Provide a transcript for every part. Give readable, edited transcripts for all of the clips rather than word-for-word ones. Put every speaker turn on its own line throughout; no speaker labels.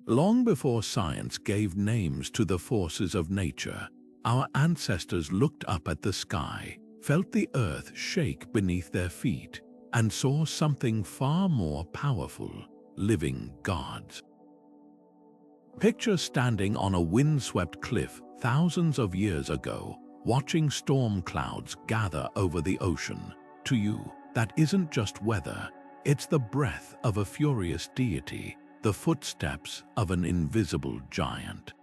Long before science gave names to the forces of nature, our ancestors looked up at the sky, felt the earth shake beneath their feet, and saw something far more powerful: living gods. Picture standing on a windswept cliff thousands of years ago, watching storm clouds gather over the ocean. To you, that isn't just weather, it's the breath of a furious deity, the footsteps of an invisible giant.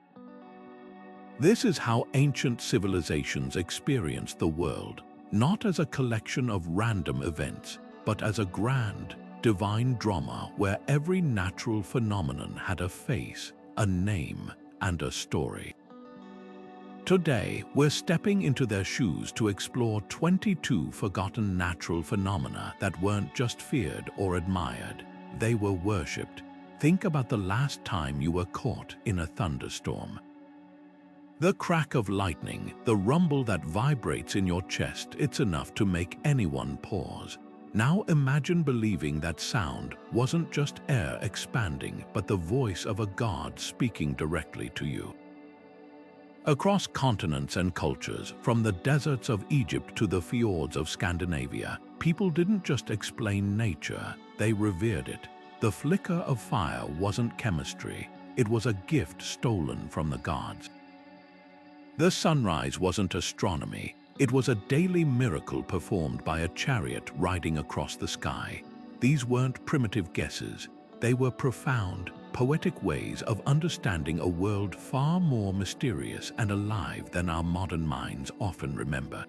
This is how ancient civilizations experienced the world, not as a collection of random events, but as a grand, divine drama where every natural phenomenon had a face, a name, and a story. Today, we're stepping into their shoes to explore 22 forgotten natural phenomena that weren't just feared or admired, they were worshipped. Think about the last time you were caught in a thunderstorm. The crack of lightning, the rumble that vibrates in your chest, it's enough to make anyone pause. Now imagine believing that sound wasn't just air expanding, but the voice of a god speaking directly to you. Across continents and cultures, from the deserts of Egypt to the fjords of Scandinavia, people didn't just explain nature, they revered it. The flicker of fire wasn't chemistry, it was a gift stolen from the gods. The sunrise wasn't astronomy, it was a daily miracle performed by a chariot riding across the sky. These weren't primitive guesses, they were profound, poetic ways of understanding a world far more mysterious and alive than our modern minds often remember.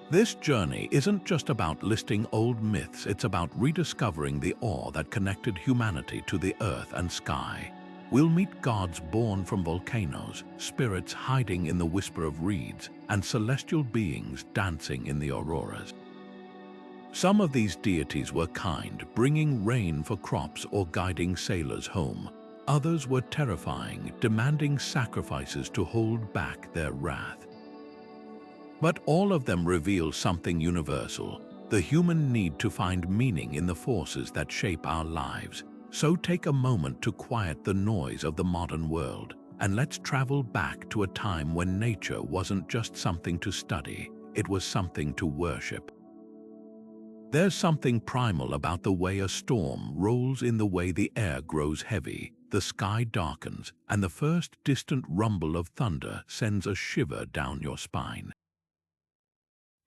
This journey isn't just about listing old myths, it's about rediscovering the awe that connected humanity to the earth and sky. We'll meet gods born from volcanoes, spirits hiding in the whisper of reeds, and celestial beings dancing in the auroras. Some of these deities were kind, bringing rain for crops or guiding sailors home. Others were terrifying, demanding sacrifices to hold back their wrath. But all of them reveal something universal: the human need to find meaning in the forces that shape our lives. So take a moment to quiet the noise of the modern world, and let's travel back to a time when nature wasn't just something to study, it was something to worship. There's something primal about the way a storm rolls, in the way the air grows heavy, the sky darkens, and the first distant rumble of thunder sends a shiver down your spine.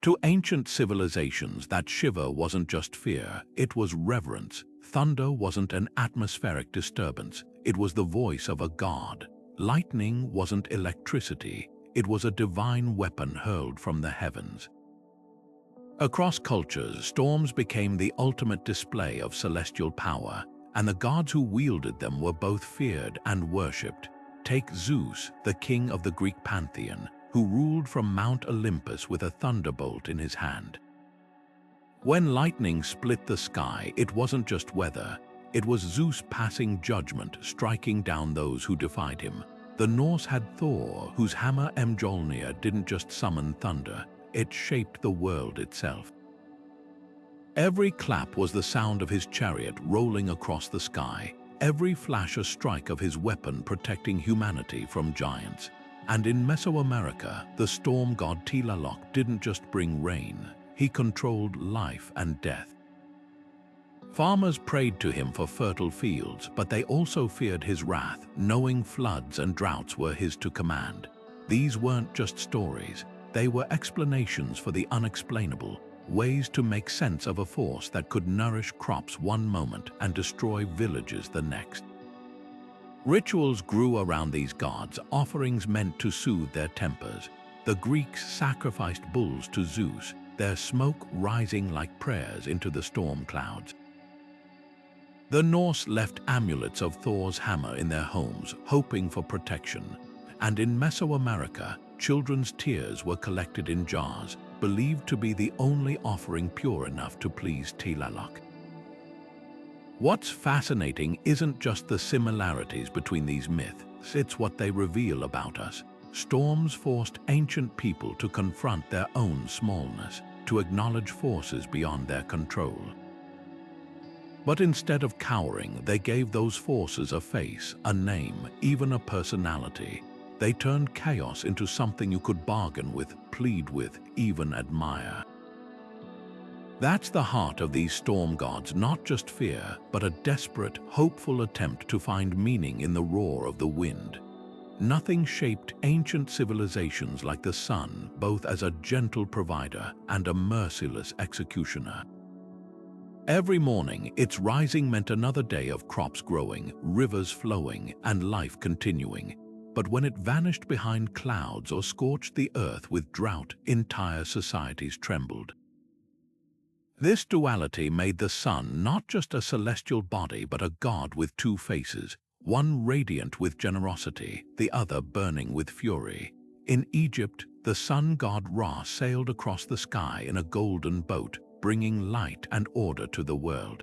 To ancient civilizations, that shiver wasn't just fear, it was reverence. Thunder wasn't an atmospheric disturbance, it was the voice of a god. Lightning wasn't electricity, it was a divine weapon hurled from the heavens. Across cultures, storms became the ultimate display of celestial power, and the gods who wielded them were both feared and worshipped. Take Zeus, the king of the Greek pantheon, who ruled from Mount Olympus with a thunderbolt in his hand. When lightning split the sky, it wasn't just weather, it was Zeus passing judgment, striking down those who defied him. The Norse had Thor, whose hammer Mjolnir didn't just summon thunder, it shaped the world itself. Every clap was the sound of his chariot rolling across the sky, every flash a strike of his weapon protecting humanity from giants. And in Mesoamerica, the storm god Tlaloc didn't just bring rain, he controlled life and death. Farmers prayed to him for fertile fields, but they also feared his wrath, knowing floods and droughts were his to command. These weren't just stories, they were explanations for the unexplainable, ways to make sense of a force that could nourish crops one moment and destroy villages the next. Rituals grew around these gods, offerings meant to soothe their tempers. The Greeks sacrificed bulls to Zeus, their smoke rising like prayers into the storm clouds. The Norse left amulets of Thor's hammer in their homes, hoping for protection. And in Mesoamerica, children's tears were collected in jars, believed to be the only offering pure enough to please Tlaloc. What's fascinating isn't just the similarities between these myths, it's what they reveal about us. Storms forced ancient people to confront their own smallness, to acknowledge forces beyond their control. But instead of cowering, they gave those forces a face, a name, even a personality. They turned chaos into something you could bargain with, plead with, even admire. That's the heart of these storm gods, not just fear, but a desperate, hopeful attempt to find meaning in the roar of the wind. Nothing shaped ancient civilizations like the sun, both as a gentle provider and a merciless executioner. Every morning, its rising meant another day of crops growing, rivers flowing, and life continuing. But when it vanished behind clouds or scorched the earth with drought, entire societies trembled. This duality made the sun not just a celestial body but a god with two faces, one radiant with generosity, the other burning with fury. In Egypt, the sun god Ra sailed across the sky in a golden boat, bringing light and order to the world.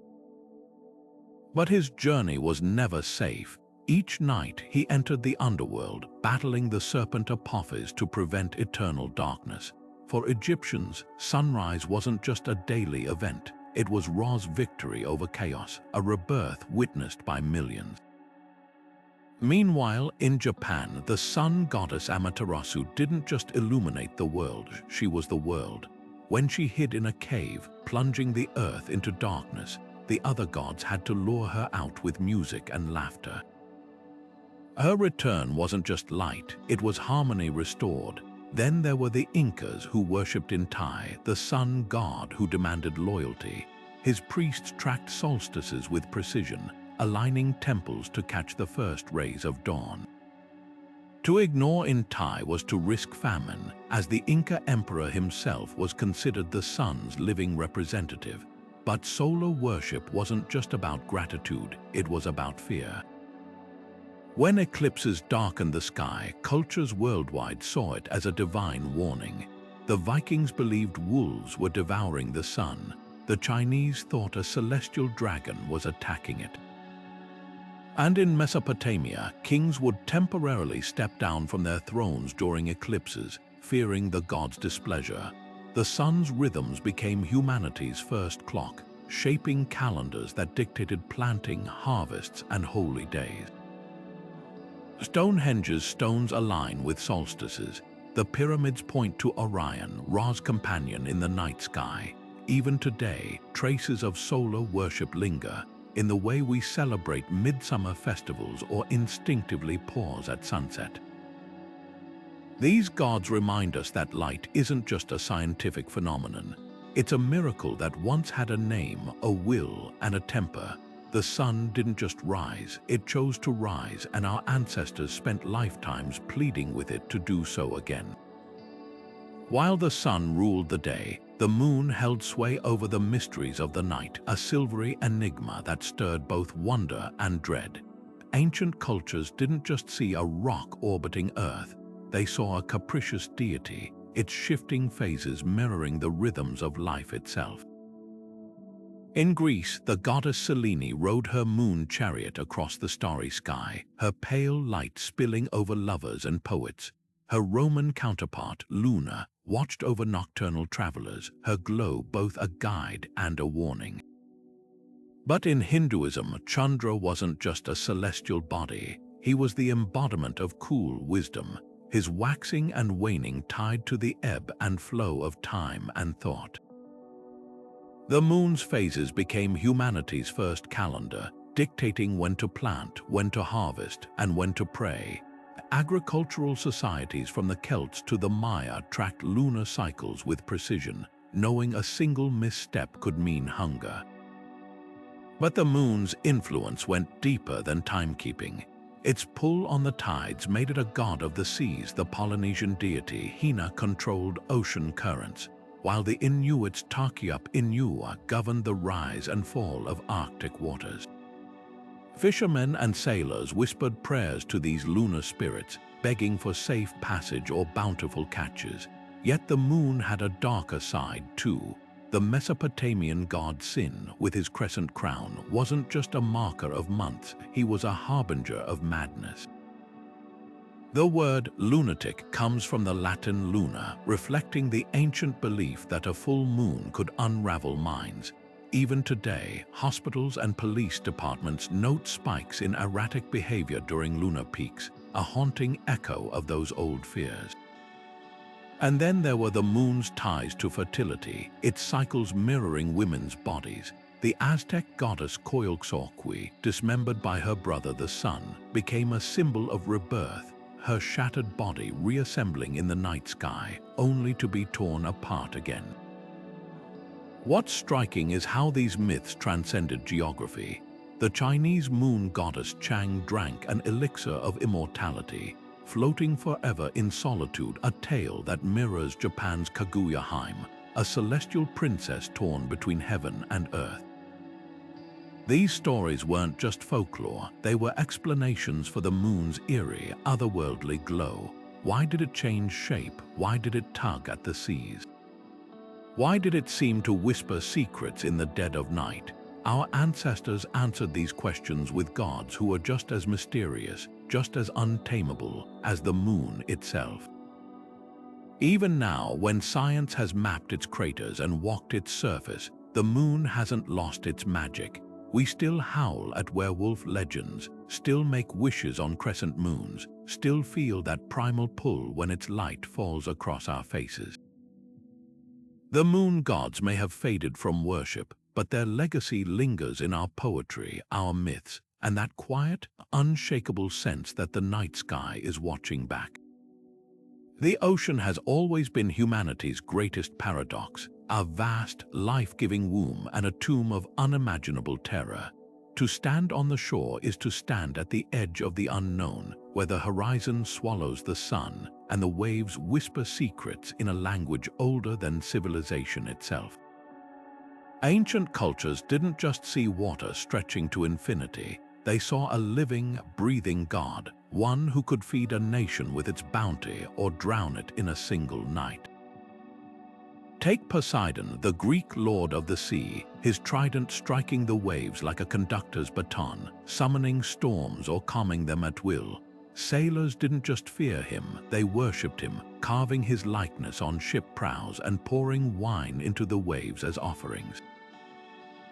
But his journey was never safe. Each night he entered the underworld, battling the serpent Apophis to prevent eternal darkness. For Egyptians, sunrise wasn't just a daily event. It was Ra's victory over chaos, a rebirth witnessed by millions. Meanwhile, in Japan, the sun goddess Amaterasu didn't just illuminate the world, she was the world. When she hid in a cave, plunging the earth into darkness, the other gods had to lure her out with music and laughter. Her return wasn't just light, it was harmony restored. Then there were the Incas who worshipped Inti, the sun god who demanded loyalty. His priests tracked solstices with precision, aligning temples to catch the first rays of dawn. To ignore Inti was to risk famine, as the Inca emperor himself was considered the sun's living representative. But solar worship wasn't just about gratitude, it was about fear. When eclipses darkened the sky, cultures worldwide saw it as a divine warning. The Vikings believed wolves were devouring the sun. The Chinese thought a celestial dragon was attacking it. And in Mesopotamia, kings would temporarily step down from their thrones during eclipses, fearing the god's displeasure. The sun's rhythms became humanity's first clock, shaping calendars that dictated planting, harvests, and holy days. Stonehenge's stones align with solstices. The pyramids point to Orion, Ra's companion in the night sky. Even today, traces of solar worship linger, in the way we celebrate midsummer festivals or instinctively pause at sunset. These gods remind us that light isn't just a scientific phenomenon. It's a miracle that once had a name, a will, and a temper. The sun didn't just rise, it chose to rise, and our ancestors spent lifetimes pleading with it to do so again. While the sun ruled the day, the moon held sway over the mysteries of the night, a silvery enigma that stirred both wonder and dread. Ancient cultures didn't just see a rock orbiting Earth, they saw a capricious deity, its shifting phases mirroring the rhythms of life itself. In Greece, the goddess Selene rode her moon chariot across the starry sky, her pale light spilling over lovers and poets. Her Roman counterpart, Luna, watched over nocturnal travelers, her glow both a guide and a warning. But in Hinduism, Chandra wasn't just a celestial body, he was the embodiment of cool wisdom, his waxing and waning tied to the ebb and flow of time and thought. The moon's phases became humanity's first calendar, dictating when to plant, when to harvest, and when to pray. Agricultural societies from the Celts to the Maya tracked lunar cycles with precision, knowing a single misstep could mean hunger. But the moon's influence went deeper than timekeeping. Its pull on the tides made it a god of the seas. The Polynesian deity Hina controlled ocean currents, while the Inuits Takiup Inua governed the rise and fall of Arctic waters. Fishermen and sailors whispered prayers to these lunar spirits, begging for safe passage or bountiful catches. Yet the moon had a darker side too. The Mesopotamian god Sin, with his crescent crown, wasn't just a marker of months, he was a harbinger of madness. The word lunatic comes from the Latin luna, reflecting the ancient belief that a full moon could unravel minds. Even today, hospitals and police departments note spikes in erratic behavior during lunar peaks, a haunting echo of those old fears. And then there were the moon's ties to fertility, its cycles mirroring women's bodies. The Aztec goddess Coyolxauhqui, dismembered by her brother the sun, became a symbol of rebirth, her shattered body reassembling in the night sky, only to be torn apart again. What's striking is how these myths transcended geography. The Chinese moon goddess Chang drank an elixir of immortality, floating forever in solitude, a tale that mirrors Japan's Kaguya-hime, a celestial princess torn between heaven and earth. These stories weren't just folklore, they were explanations for the moon's eerie, otherworldly glow. Why did it change shape? Why did it tug at the seas? Why did it seem to whisper secrets in the dead of night? Our ancestors answered these questions with gods who were just as mysterious, just as untamable as the moon itself. Even now, when science has mapped its craters and walked its surface, the moon hasn't lost its magic. We still howl at werewolf legends, still make wishes on crescent moons, still feel that primal pull when its light falls across our faces. The moon gods may have faded from worship, but their legacy lingers in our poetry, our myths, and that quiet, unshakable sense that the night sky is watching back. The ocean has always been humanity's greatest paradox, a vast, life-giving womb and a tomb of unimaginable terror. To stand on the shore is to stand at the edge of the unknown, where the horizon swallows the sun and the waves whisper secrets in a language older than civilization itself. Ancient cultures didn't just see water stretching to infinity. They saw a living, breathing god, one who could feed a nation with its bounty or drown it in a single night. Take Poseidon, the Greek lord of the sea, his trident striking the waves like a conductor's baton, summoning storms or calming them at will. Sailors didn't just fear him, they worshipped him, carving his likeness on ship prows and pouring wine into the waves as offerings.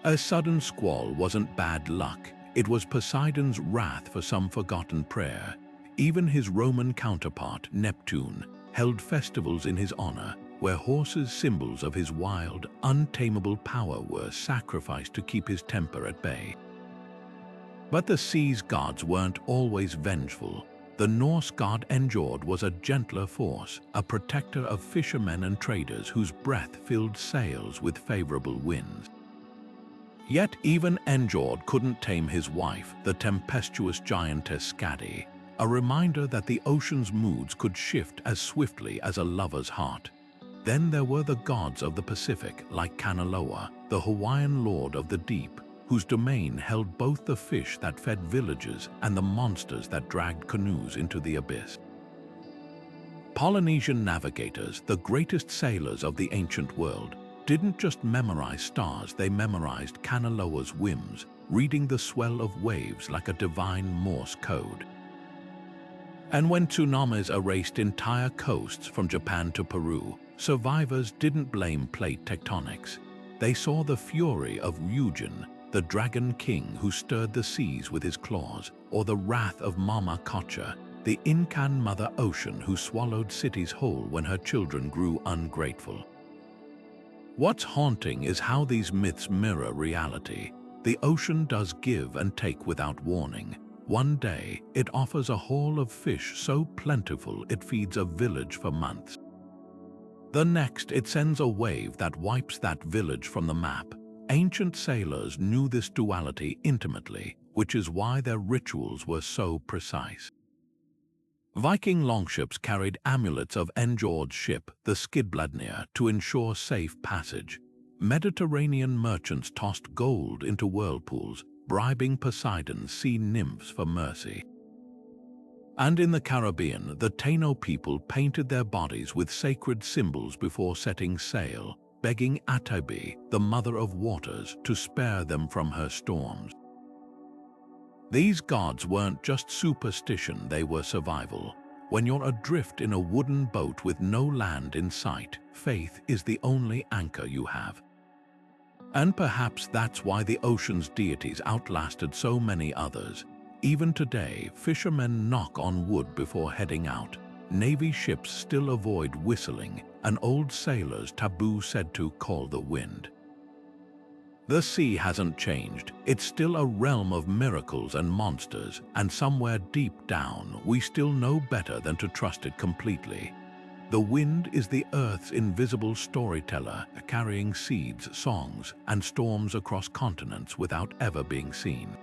A sudden squall wasn't bad luck, it was Poseidon's wrath for some forgotten prayer. Even his Roman counterpart, Neptune, held festivals in his honor, where horses, symbols of his wild, untamable power, were sacrificed to keep his temper at bay. But the sea's gods weren't always vengeful. The Norse god Njord was a gentler force, a protector of fishermen and traders whose breath filled sails with favorable winds. Yet even Njord couldn't tame his wife, the tempestuous giantess Skadi, a reminder that the ocean's moods could shift as swiftly as a lover's heart. Then there were the gods of the Pacific, like Kanaloa, the Hawaiian lord of the deep, whose domain held both the fish that fed villages and the monsters that dragged canoes into the abyss. Polynesian navigators, the greatest sailors of the ancient world, didn't just memorize stars, they memorized Kanaloa's whims, reading the swell of waves like a divine Morse code. And when tsunamis erased entire coasts from Japan to Peru, survivors didn't blame plate tectonics. They saw the fury of Ryujin, the dragon king who stirred the seas with his claws, or the wrath of Mama Kocha, the Incan Mother Ocean who swallowed cities whole when her children grew ungrateful. What's haunting is how these myths mirror reality. The ocean does give and take without warning. One day, it offers a haul of fish so plentiful it feeds a village for months. The next, it sends a wave that wipes that village from the map. Ancient sailors knew this duality intimately, which is why their rituals were so precise. Viking longships carried amulets of Njord's ship, the Skidbladnir, to ensure safe passage. Mediterranean merchants tossed gold into whirlpools, bribing Poseidon's sea nymphs for mercy. And in the Caribbean, the Taino people painted their bodies with sacred symbols before setting sail, begging Atabi, the mother of waters, to spare them from her storms. These gods weren't just superstition, they were survival. When you're adrift in a wooden boat with no land in sight, faith is the only anchor you have. And perhaps that's why the ocean's deities outlasted so many others. Even today, fishermen knock on wood before heading out. Navy ships still avoid whistling, and old sailors taboo said to call the wind. The sea hasn't changed. It's still a realm of miracles and monsters, and somewhere deep down, we still know better than to trust it completely. The wind is the Earth's invisible storyteller, carrying seeds, songs, and storms across continents without ever being seen.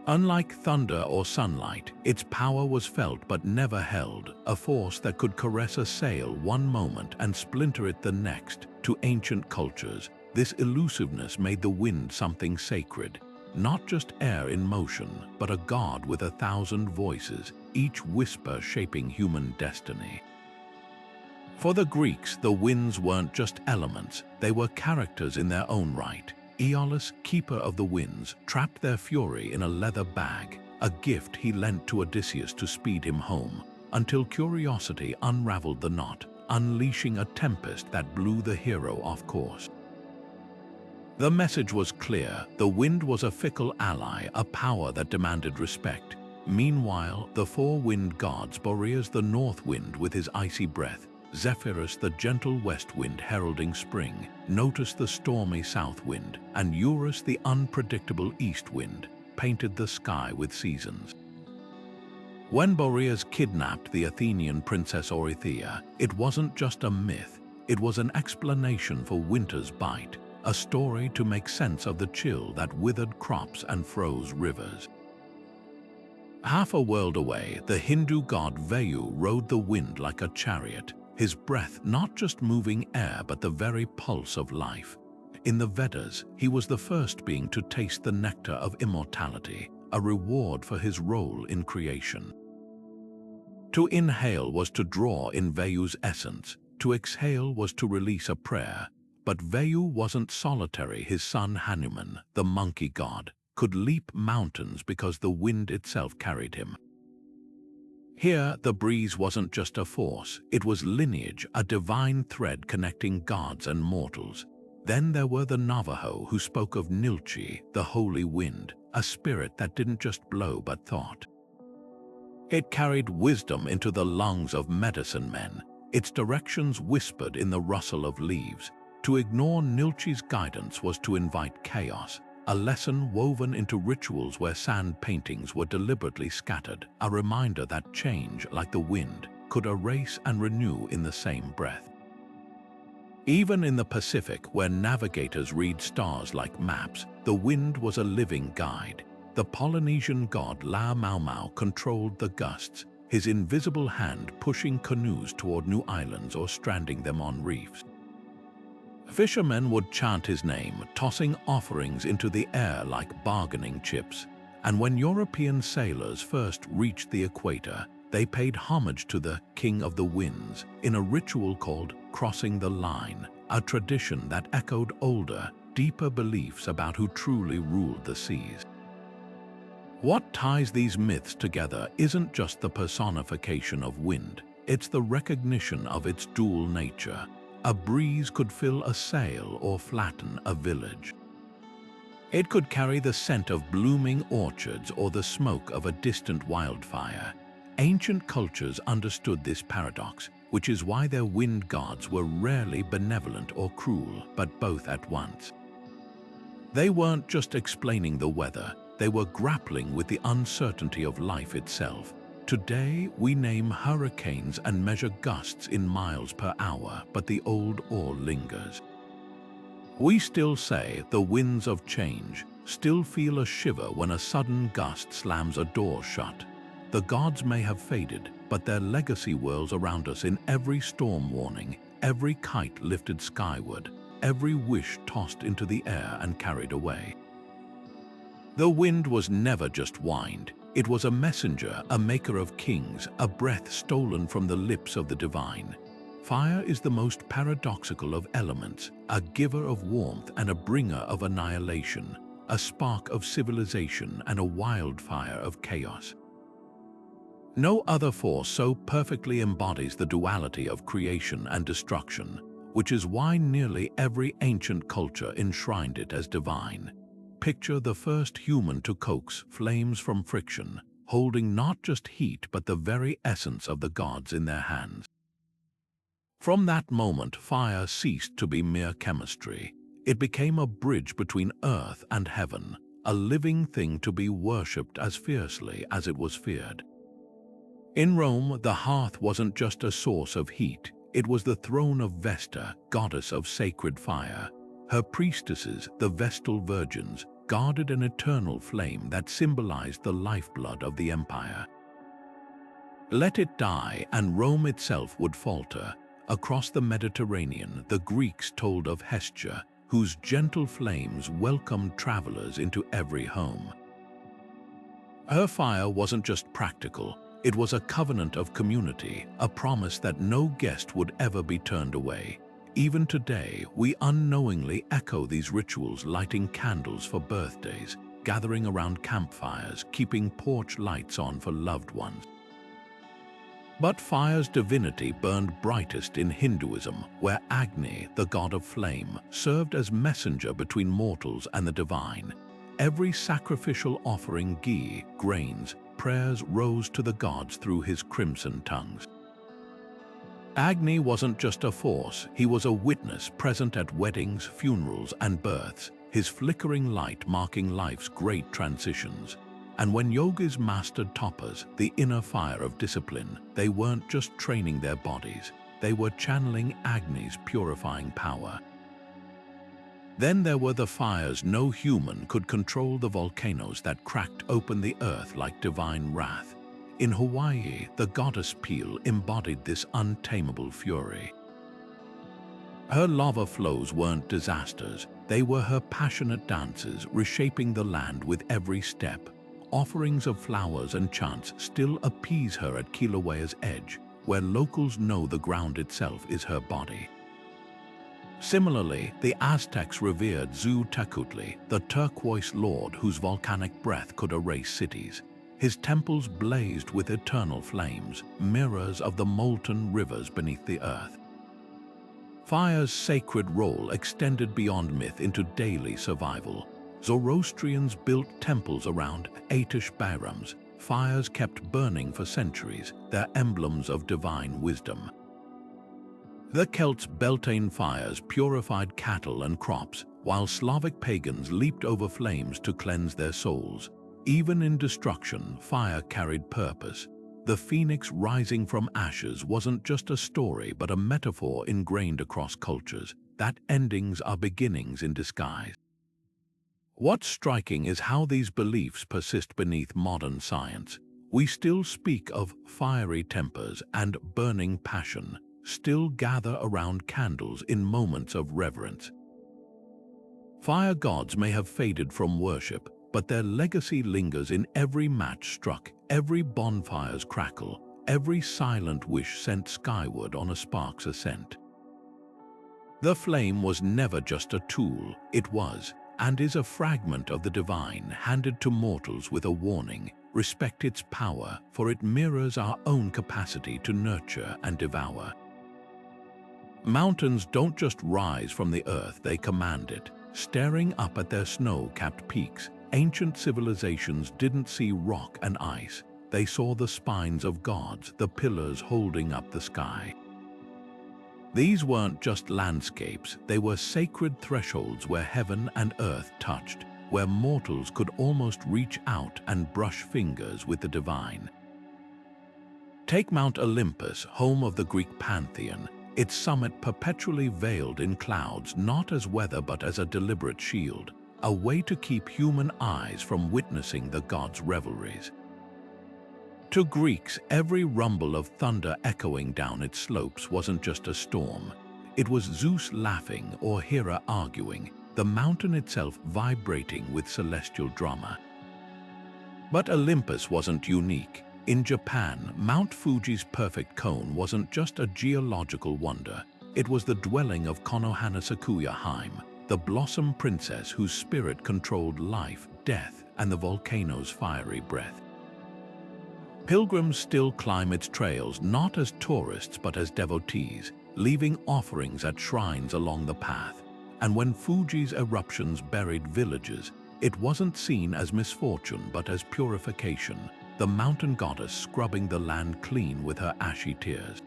Unlike thunder or sunlight, its power was felt but never held, a force that could caress a sail one moment and splinter it the next. To ancient cultures, this elusiveness made the wind something sacred, not just air in motion, but a god with 1,000 voices, each whisper shaping human destiny. For the Greeks, the winds weren't just elements, they were characters in their own right. Aeolus, keeper of the winds, trapped their fury in a leather bag, a gift he lent to Odysseus to speed him home, until curiosity unraveled the knot, unleashing a tempest that blew the hero off course. The message was clear: the wind was a fickle ally, a power that demanded respect. Meanwhile, the four wind gods, Boreas the north wind with his icy breath, Zephyrus the gentle west wind heralding spring, Notus the stormy south wind, and Eurus the unpredictable east wind, painted the sky with seasons. When Boreas kidnapped the Athenian princess Orithyia, it wasn't just a myth, it was an explanation for winter's bite, a story to make sense of the chill that withered crops and froze rivers. Half a world away, the Hindu god Vayu rode the wind like a chariot, his breath not just moving air but the very pulse of life. In the Vedas, he was the first being to taste the nectar of immortality, a reward for his role in creation. To inhale was to draw in Vayu's essence, to exhale was to release a prayer. But Vayu wasn't solitary. His son Hanuman, the monkey god, could leap mountains because the wind itself carried him. Here, the breeze wasn't just a force, it was lineage, a divine thread connecting gods and mortals. Then there were the Navajo, who spoke of Nilchi, the holy wind, a spirit that didn't just blow but thought. It carried wisdom into the lungs of medicine men, its directions whispered in the rustle of leaves. To ignore Nilchi's guidance was to invite chaos, a lesson woven into rituals where sand paintings were deliberately scattered, a reminder that change, like the wind, could erase and renew in the same breath. Even in the Pacific, where navigators read stars like maps, the wind was a living guide. The Polynesian god La Mau Mau controlled the gusts, his invisible hand pushing canoes toward new islands or stranding them on reefs. Fishermen would chant his name, tossing offerings into the air like bargaining chips. And when European sailors first reached the equator, they paid homage to the King of the Winds in a ritual called crossing the line, a tradition that echoed older, deeper beliefs about who truly ruled the seas. What ties these myths together isn't just the personification of wind, it's the recognition of its dual nature. A breeze could fill a sail or flatten a village. It could carry the scent of blooming orchards or the smoke of a distant wildfire. Ancient cultures understood this paradox, which is why their wind gods were rarely benevolent or cruel, but both at once. They weren't just explaining the weather, they were grappling with the uncertainty of life itself. Today, we name hurricanes and measure gusts in miles per hour, but the old awe lingers. We still say the winds of change, still feel a shiver when a sudden gust slams a door shut. The gods may have faded, but their legacy whirls around us in every storm warning, every kite lifted skyward, every wish tossed into the air and carried away. The wind was never just wind. It was a messenger, a maker of kings, a breath stolen from the lips of the divine. Fire is the most paradoxical of elements, a giver of warmth and a bringer of annihilation, a spark of civilization and a wildfire of chaos. No other force so perfectly embodies the duality of creation and destruction. which is why nearly every ancient culture enshrined it as divine. Picture the first human to coax flames from friction, holding not just heat but the very essence of the gods in their hands. From that moment, fire ceased to be mere chemistry. It became a bridge between earth and heaven, a living thing to be worshipped as fiercely as it was feared. In Rome, the hearth wasn't just a source of heat, it was the throne of Vesta, goddess of sacred fire. Her priestesses, the Vestal Virgins, guarded an eternal flame that symbolized the lifeblood of the empire. Let it die, and Rome itself would falter. Across the Mediterranean, the Greeks told of Hestia, whose gentle flames welcomed travelers into every home. Her fire wasn't just practical, it was a covenant of community, a promise that no guest would ever be turned away. Even today, we unknowingly echo these rituals, lighting candles for birthdays, gathering around campfires, keeping porch lights on for loved ones. But fire's divinity burned brightest in Hinduism, where Agni, the god of flame, served as messenger between mortals and the divine. Every sacrificial offering ghee, grains, prayers rose to the gods through his crimson tongues. Agni wasn't just a force, he was a witness present at weddings, funerals, and births, his flickering light marking life's great transitions. And when yogis mastered tapas, the inner fire of discipline, they weren't just training their bodies, they were channeling Agni's purifying power. Then there were the fires no human could control, the volcanoes that cracked open the earth like divine wrath. In Hawaii, the goddess Pele embodied this untamable fury. Her lava flows weren't disasters, they were her passionate dances, reshaping the land with every step. Offerings of flowers and chants still appease her at Kilauea's edge, where locals know the ground itself is her body. Similarly, the Aztecs revered Xiuhtecuhtli, the turquoise lord whose volcanic breath could erase cities. His temples blazed with eternal flames, mirrors of the molten rivers beneath the earth. Fire's sacred role extended beyond myth into daily survival. Zoroastrians built temples around Atish Bayrams. Fires kept burning for centuries, their emblems of divine wisdom. The Celts' Beltane fires purified cattle and crops, while Slavic pagans leaped over flames to cleanse their souls. Even in destruction, fire carried purpose. The phoenix rising from ashes wasn't just a story but a metaphor ingrained across cultures, that endings are beginnings in disguise. What's striking is how these beliefs persist beneath modern science. We still speak of fiery tempers and burning passion, still gather around candles in moments of reverence. Fire gods may have faded from worship, but their legacy lingers in every match struck, every bonfire's crackle, every silent wish sent skyward on a spark's ascent. The flame was never just a tool, it was, and is, a fragment of the divine handed to mortals with a warning: respect its power, for it mirrors our own capacity to nurture and devour. Mountains don't just rise from the earth, they command it. Staring up at their snow-capped peaks, ancient civilizations didn't see rock and ice. They saw the spines of gods, the pillars holding up the sky. These weren't just landscapes, they were sacred thresholds where heaven and earth touched, where mortals could almost reach out and brush fingers with the divine. Take Mount Olympus, home of the Greek pantheon, its summit perpetually veiled in clouds, not as weather but as a deliberate shield, a way to keep human eyes from witnessing the gods' revelries. To Greeks, every rumble of thunder echoing down its slopes wasn't just a storm. It was Zeus laughing or Hera arguing, the mountain itself vibrating with celestial drama. But Olympus wasn't unique. In Japan, Mount Fuji's perfect cone wasn't just a geological wonder. It was the dwelling of Konohana Sakuya Haim, the blossom princess whose spirit controlled life, death, and the volcano's fiery breath. Pilgrims still climb its trails not as tourists but as devotees, leaving offerings at shrines along the path. And when Fuji's eruptions buried villages, it wasn't seen as misfortune but as purification, the mountain goddess scrubbing the land clean with her ashy tears.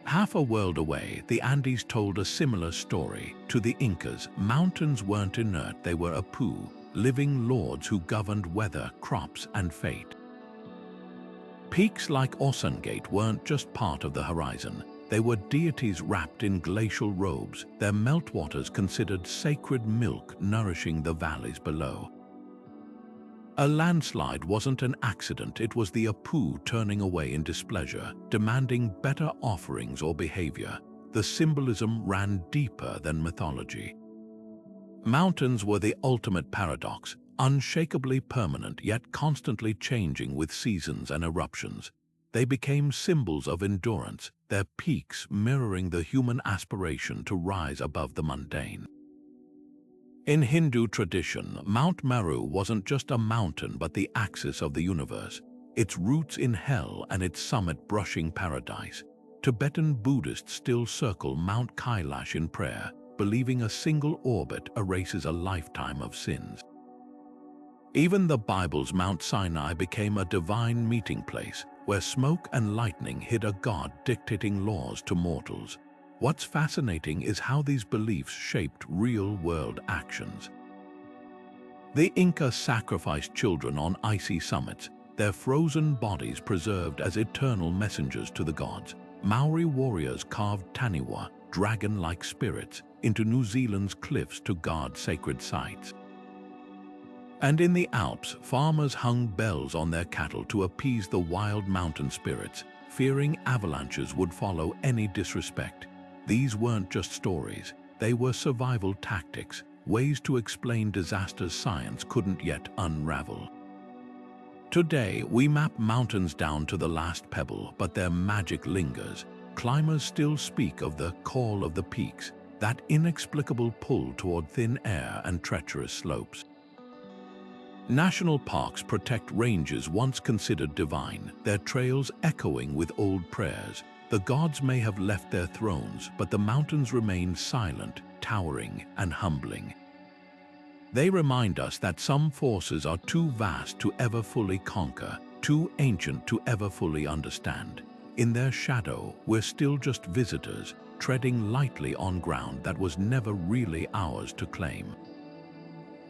Half a world away, the Andes told a similar story. To the Incas, mountains weren't inert, they were Apu, living lords who governed weather, crops, and fate. Peaks like Osangate weren't just part of the horizon. They were deities wrapped in glacial robes, their meltwaters considered sacred milk nourishing the valleys below. A landslide wasn't an accident, it was the Apu turning away in displeasure, demanding better offerings or behavior. The symbolism ran deeper than mythology. Mountains were the ultimate paradox, unshakably permanent yet constantly changing with seasons and eruptions. They became symbols of endurance, their peaks mirroring the human aspiration to rise above the mundane. In Hindu tradition, Mount Meru wasn't just a mountain but the axis of the universe, its roots in hell and its summit brushing paradise. Tibetan Buddhists still circle Mount Kailash in prayer, believing a single orbit erases a lifetime of sins. Even the Bible's Mount Sinai became a divine meeting place, where smoke and lightning hid a god dictating laws to mortals. What's fascinating is how these beliefs shaped real-world actions. The Inca sacrificed children on icy summits, their frozen bodies preserved as eternal messengers to the gods. Maori warriors carved taniwha, dragon-like spirits, into New Zealand's cliffs to guard sacred sites. And in the Alps, farmers hung bells on their cattle to appease the wild mountain spirits, fearing avalanches would follow any disrespect. These weren't just stories, they were survival tactics, ways to explain disasters science couldn't yet unravel. Today, we map mountains down to the last pebble, but their magic lingers. Climbers still speak of the call of the peaks, that inexplicable pull toward thin air and treacherous slopes. National parks protect ranges once considered divine, their trails echoing with old prayers. The gods may have left their thrones, but the mountains remain silent, towering, and humbling. They remind us that some forces are too vast to ever fully conquer, too ancient to ever fully understand. In their shadow, we're still just visitors, treading lightly on ground that was never really ours to claim.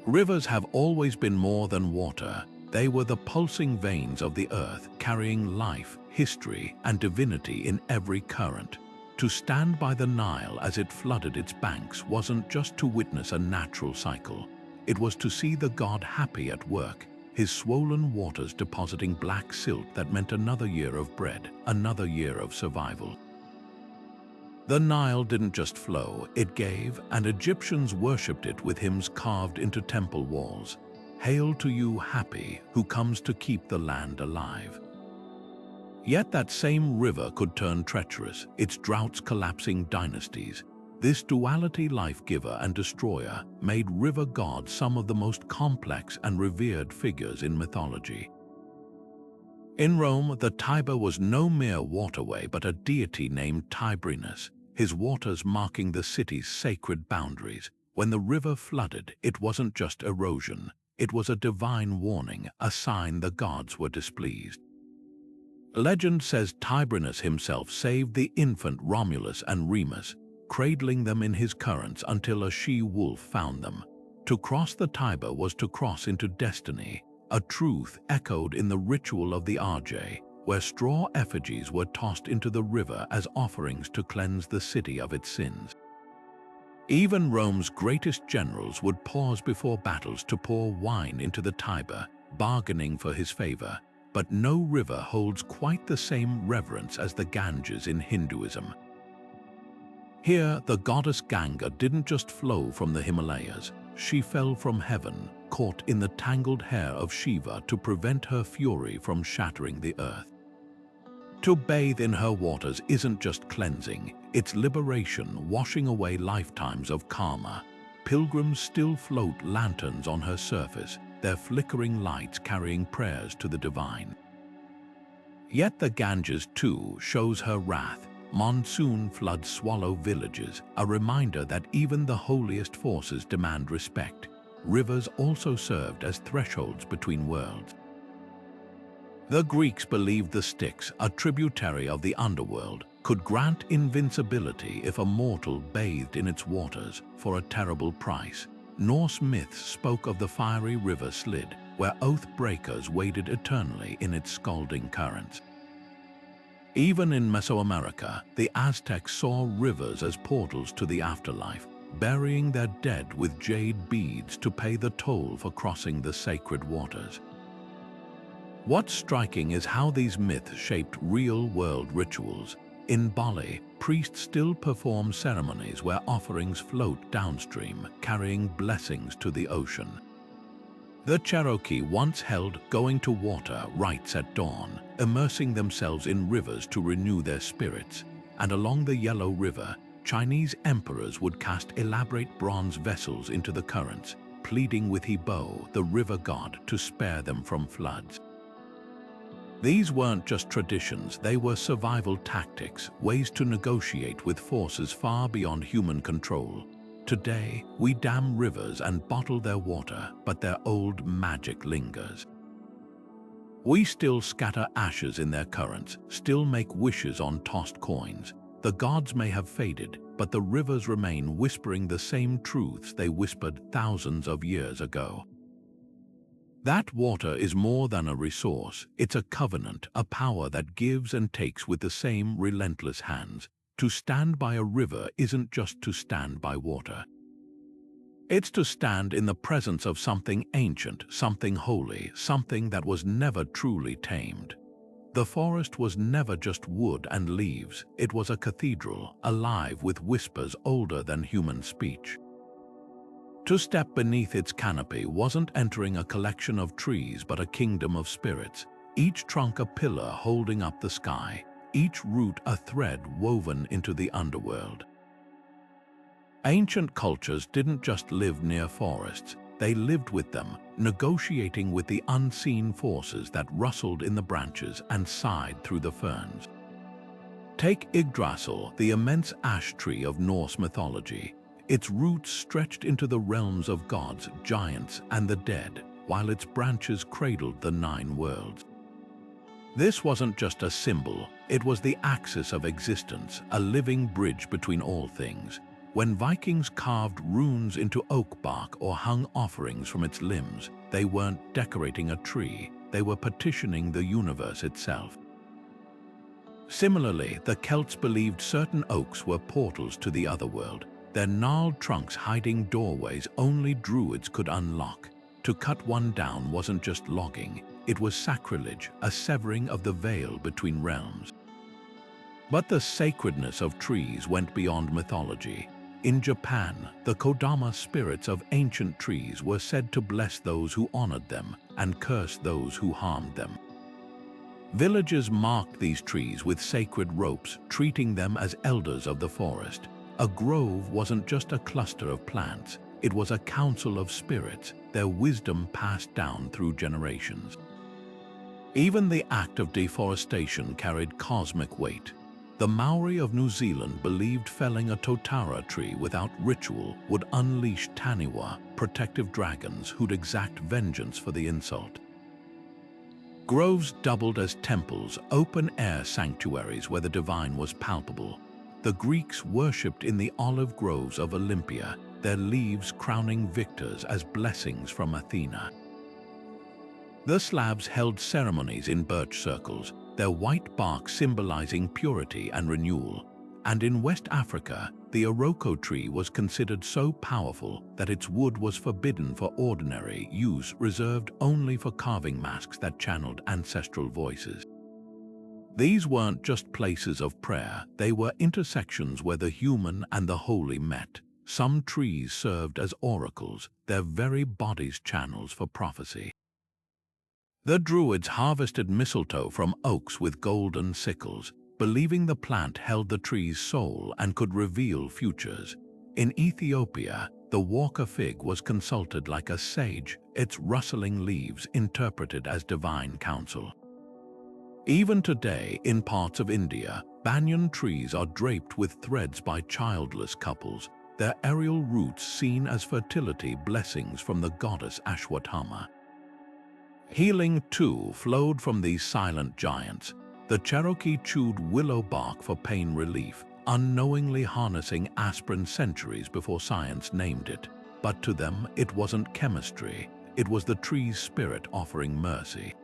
Rivers have always been more than water. They were the pulsing veins of the earth, carrying life, history, and divinity in every current. To stand by the Nile as it flooded its banks wasn't just to witness a natural cycle. It was to see the god happy at work, his swollen waters depositing black silt that meant another year of bread, another year of survival. The Nile didn't just flow, it gave, and Egyptians worshipped it with hymns carved into temple walls. Hail to you, happy, who comes to keep the land alive. Yet that same river could turn treacherous, its droughts collapsing dynasties. This duality, life-giver and destroyer, made river gods some of the most complex and revered figures in mythology. In Rome, the Tiber was no mere waterway but a deity named Tiberinus, his waters marking the city's sacred boundaries. When the river flooded, it wasn't just erosion, it was a divine warning, a sign the gods were displeased. Legend says Tiberinus himself saved the infant Romulus and Remus, cradling them in his currents until a she-wolf found them. To cross the Tiber was to cross into destiny, a truth echoed in the ritual of the Arge, where straw effigies were tossed into the river as offerings to cleanse the city of its sins. Even Rome's greatest generals would pause before battles to pour wine into the Tiber, bargaining for his favor. But no river holds quite the same reverence as the Ganges in Hinduism. Here, the goddess Ganga didn't just flow from the Himalayas. She fell from heaven, caught in the tangled hair of Shiva to prevent her fury from shattering the earth. To bathe in her waters isn't just cleansing, it's liberation, washing away lifetimes of karma. Pilgrims still float lanterns on her surface, their flickering lights carrying prayers to the divine. Yet the Ganges too shows her wrath. monsoon floods swallow villages, a reminder that even the holiest forces demand respect. Rivers also served as thresholds between worlds. The Greeks believed the Styx, a tributary of the underworld, could grant invincibility if a mortal bathed in its waters for a terrible price. Norse myths spoke of the fiery river Slid, where oath breakers waded eternally in its scalding currents. Even in Mesoamerica, the Aztecs saw rivers as portals to the afterlife, burying their dead with jade beads to pay the toll for crossing the sacred waters. What's striking is how these myths shaped real-world rituals. In Bali, priests still perform ceremonies where offerings float downstream, carrying blessings to the ocean. The Cherokee once held going to water rites at dawn, immersing themselves in rivers to renew their spirits. And along the Yellow River, Chinese emperors would cast elaborate bronze vessels into the currents, pleading with Hebo, the river god, to spare them from floods. These weren't just traditions, they were survival tactics, ways to negotiate with forces far beyond human control. Today, we dam rivers and bottle their water, but their old magic lingers. We still scatter ashes in their currents, still make wishes on tossed coins. The gods may have faded, but the rivers remain, whispering the same truths they whispered thousands of years ago. That water is more than a resource, it's a covenant, a power that gives and takes with the same relentless hands. To stand by a river isn't just to stand by water. It's to stand in the presence of something ancient, something holy, something that was never truly tamed. The forest was never just wood and leaves, it was a cathedral, alive with whispers older than human speech. To step beneath its canopy wasn't entering a collection of trees but a kingdom of spirits, each trunk a pillar holding up the sky, each root a thread woven into the underworld. Ancient cultures didn't just live near forests, they lived with them, negotiating with the unseen forces that rustled in the branches and sighed through the ferns. Take Yggdrasil, the immense ash tree of Norse mythology. Its roots stretched into the realms of gods, giants, and the dead, while its branches cradled the 9 worlds. This wasn't just a symbol, it was the axis of existence, a living bridge between all things. When Vikings carved runes into oak bark or hung offerings from its limbs, they weren't decorating a tree, they were petitioning the universe itself. Similarly, the Celts believed certain oaks were portals to the otherworld, their gnarled trunks hiding doorways only druids could unlock. To cut one down wasn't just logging, it was sacrilege, a severing of the veil between realms. But the sacredness of trees went beyond mythology. In Japan, the Kodama spirits of ancient trees were said to bless those who honored them and curse those who harmed them. Villages marked these trees with sacred ropes, treating them as elders of the forest. A grove wasn't just a cluster of plants, it was a council of spirits, their wisdom passed down through generations. Even the act of deforestation carried cosmic weight. The Maori of New Zealand believed felling a totara tree without ritual would unleash taniwha, protective dragons who'd exact vengeance for the insult. Groves doubled as temples, open-air sanctuaries where the divine was palpable. The Greeks worshipped in the olive groves of Olympia, their leaves crowning victors as blessings from Athena. The Slavs held ceremonies in birch circles, their white bark symbolizing purity and renewal. And in West Africa, the Iroko tree was considered so powerful that its wood was forbidden for ordinary use, reserved only for carving masks that channeled ancestral voices. These weren't just places of prayer, they were intersections where the human and the holy met. Some trees served as oracles, their very bodies channels for prophecy. The Druids harvested mistletoe from oaks with golden sickles, believing the plant held the tree's soul and could reveal futures. In Ethiopia, the walker fig was consulted like a sage, its rustling leaves interpreted as divine counsel. Even today, in parts of India, banyan trees are draped with threads by childless couples, their aerial roots seen as fertility blessings from the goddess Ashwatthama. Healing, too, flowed from these silent giants. The Cherokee chewed willow bark for pain relief, unknowingly harnessing aspirin centuries before science named it. But to them, it wasn't chemistry. It was the tree's spirit offering mercy.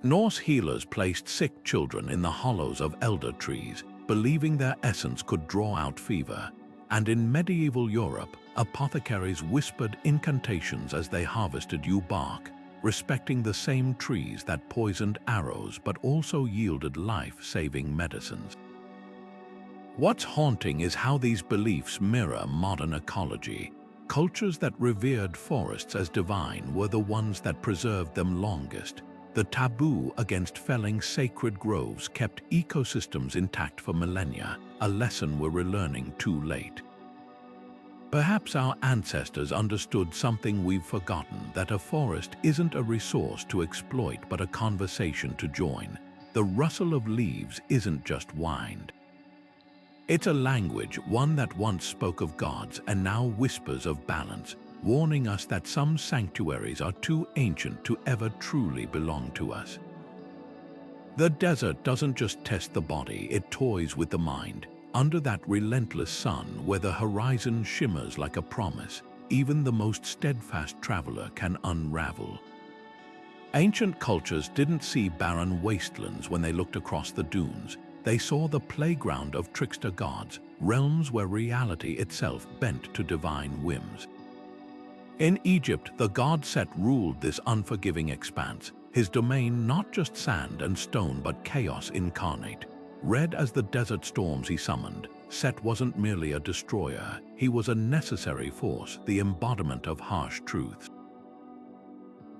Norse healers placed sick children in the hollows of elder trees, believing their essence could draw out fever. And in medieval Europe, apothecaries whispered incantations as they harvested yew bark, respecting the same trees that poisoned arrows but also yielded life-saving medicines. What's haunting is how these beliefs mirror modern ecology. Cultures that revered forests as divine were the ones that preserved them longest. The taboo against felling sacred groves kept ecosystems intact for millennia, a lesson we're relearning too late. Perhaps our ancestors understood something we've forgotten, that a forest isn't a resource to exploit but a conversation to join. The rustle of leaves isn't just wind. It's a language, one that once spoke of gods and now whispers of balance, warning us that some sanctuaries are too ancient to ever truly belong to us. The desert doesn't just test the body, it toys with the mind. Under that relentless sun, where the horizon shimmers like a promise, even the most steadfast traveler can unravel. Ancient cultures didn't see barren wastelands when they looked across the dunes. They saw the playground of trickster gods, realms where reality itself bent to divine whims. In Egypt, the god Set ruled this unforgiving expanse, his domain not just sand and stone but chaos incarnate. Red as the desert storms he summoned, Set wasn't merely a destroyer, he was a necessary force, the embodiment of harsh truths.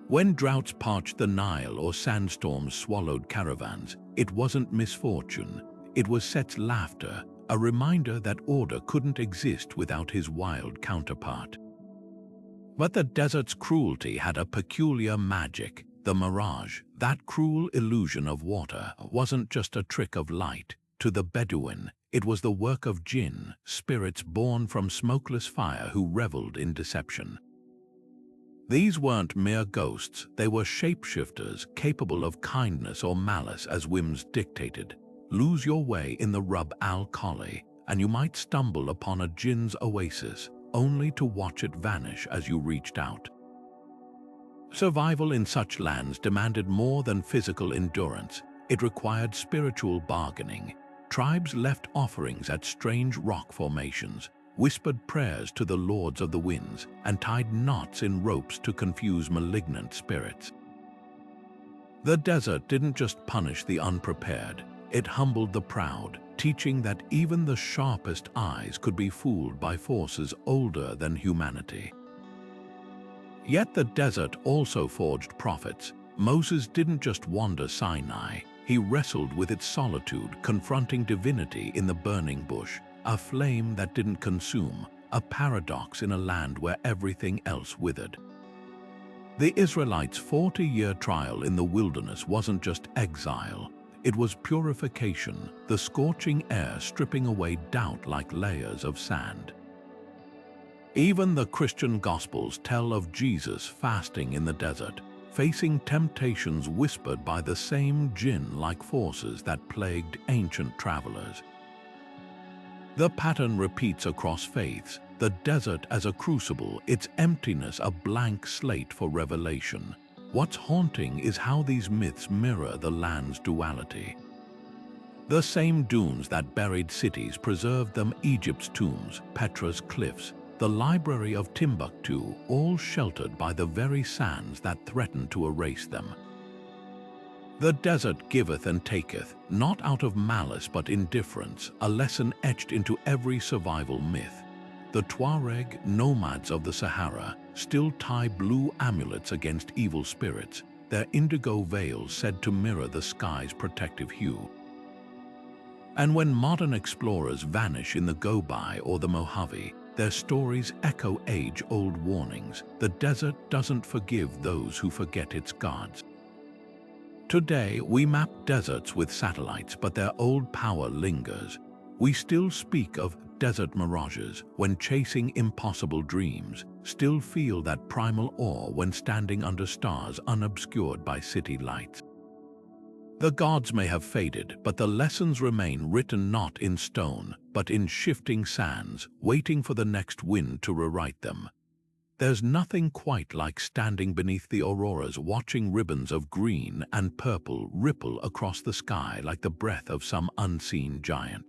When droughts parched the Nile or sandstorms swallowed caravans, it wasn't misfortune, it was Set's laughter, a reminder that order couldn't exist without his wild counterpart. But the desert's cruelty had a peculiar magic. The mirage, that cruel illusion of water, wasn't just a trick of light. To the Bedouin, it was the work of jinn, spirits born from smokeless fire who reveled in deception. These weren't mere ghosts, they were shapeshifters capable of kindness or malice as whims dictated. Lose your way in the Rub al-Khali, and you might stumble upon a jinn's oasis, only to watch it vanish as you reached out. Survival in such lands demanded more than physical endurance. It required spiritual bargaining. Tribes left offerings at strange rock formations, whispered prayers to the lords of the winds, and tied knots in ropes to confuse malignant spirits. The desert didn't just punish the unprepared, it humbled the proud, teaching that even the sharpest eyes could be fooled by forces older than humanity. Yet the desert also forged prophets. Moses didn't just wander Sinai, he wrestled with its solitude, confronting divinity in the burning bush, a flame that didn't consume, a paradox in a land where everything else withered. The Israelites' 40-year trial in the wilderness wasn't just exile, it was purification, the scorching air stripping away doubt like layers of sand. Even the Christian Gospels tell of Jesus fasting in the desert, facing temptations whispered by the same jinn-like forces that plagued ancient travelers. The pattern repeats across faiths, the desert as a crucible, its emptiness a blank slate for revelation. What's haunting is how these myths mirror the land's duality. The same dunes that buried cities preserved them, Egypt's tombs, Petra's cliffs, the library of Timbuktu, all sheltered by the very sands that threaten to erase them. The desert giveth and taketh, not out of malice but indifference, a lesson etched into every survival myth. The Tuareg, nomads of the Sahara, still tie blue amulets against evil spirits, their indigo veils said to mirror the sky's protective hue. And when modern explorers vanish in the Gobi or the Mojave, their stories echo age-old warnings. The desert doesn't forgive those who forget its gods. Today, we map deserts with satellites, but their old power lingers. We still speak of desert mirages when chasing impossible dreams, still feel that primal awe when standing under stars unobscured by city lights. The gods may have faded, but the lessons remain written not in stone, but in shifting sands, waiting for the next wind to rewrite them. There's nothing quite like standing beneath the auroras, watching ribbons of green and purple ripple across the sky like the breath of some unseen giant.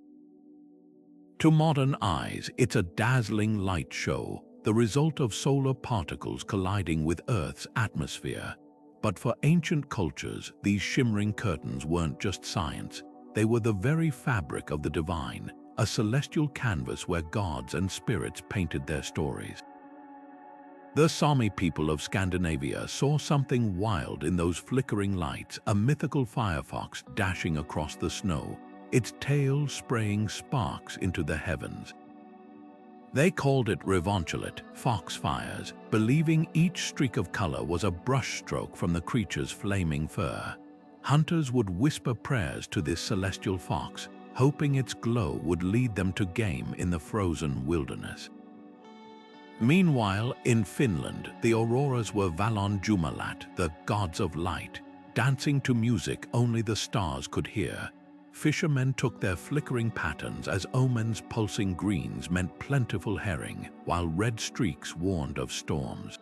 To modern eyes, it's a dazzling light show, the result of solar particles colliding with Earth's atmosphere. But for ancient cultures, these shimmering curtains weren't just science. They were the very fabric of the divine, a celestial canvas where gods and spirits painted their stories. The Sami people of Scandinavia saw something wild in those flickering lights, a mythical firefox dashing across the snow, its tail spraying sparks into the heavens. They called it revanchulet, foxfires, believing each streak of color was a brushstroke from the creature's flaming fur. Hunters would whisper prayers to this celestial fox, hoping its glow would lead them to game in the frozen wilderness. Meanwhile, in Finland, the Auroras were Valon Jumalat, the gods of light, dancing to music only the stars could hear. Fishermen took their flickering patterns as omens. Pulsing greens meant plentiful herring, while red streaks warned of storms.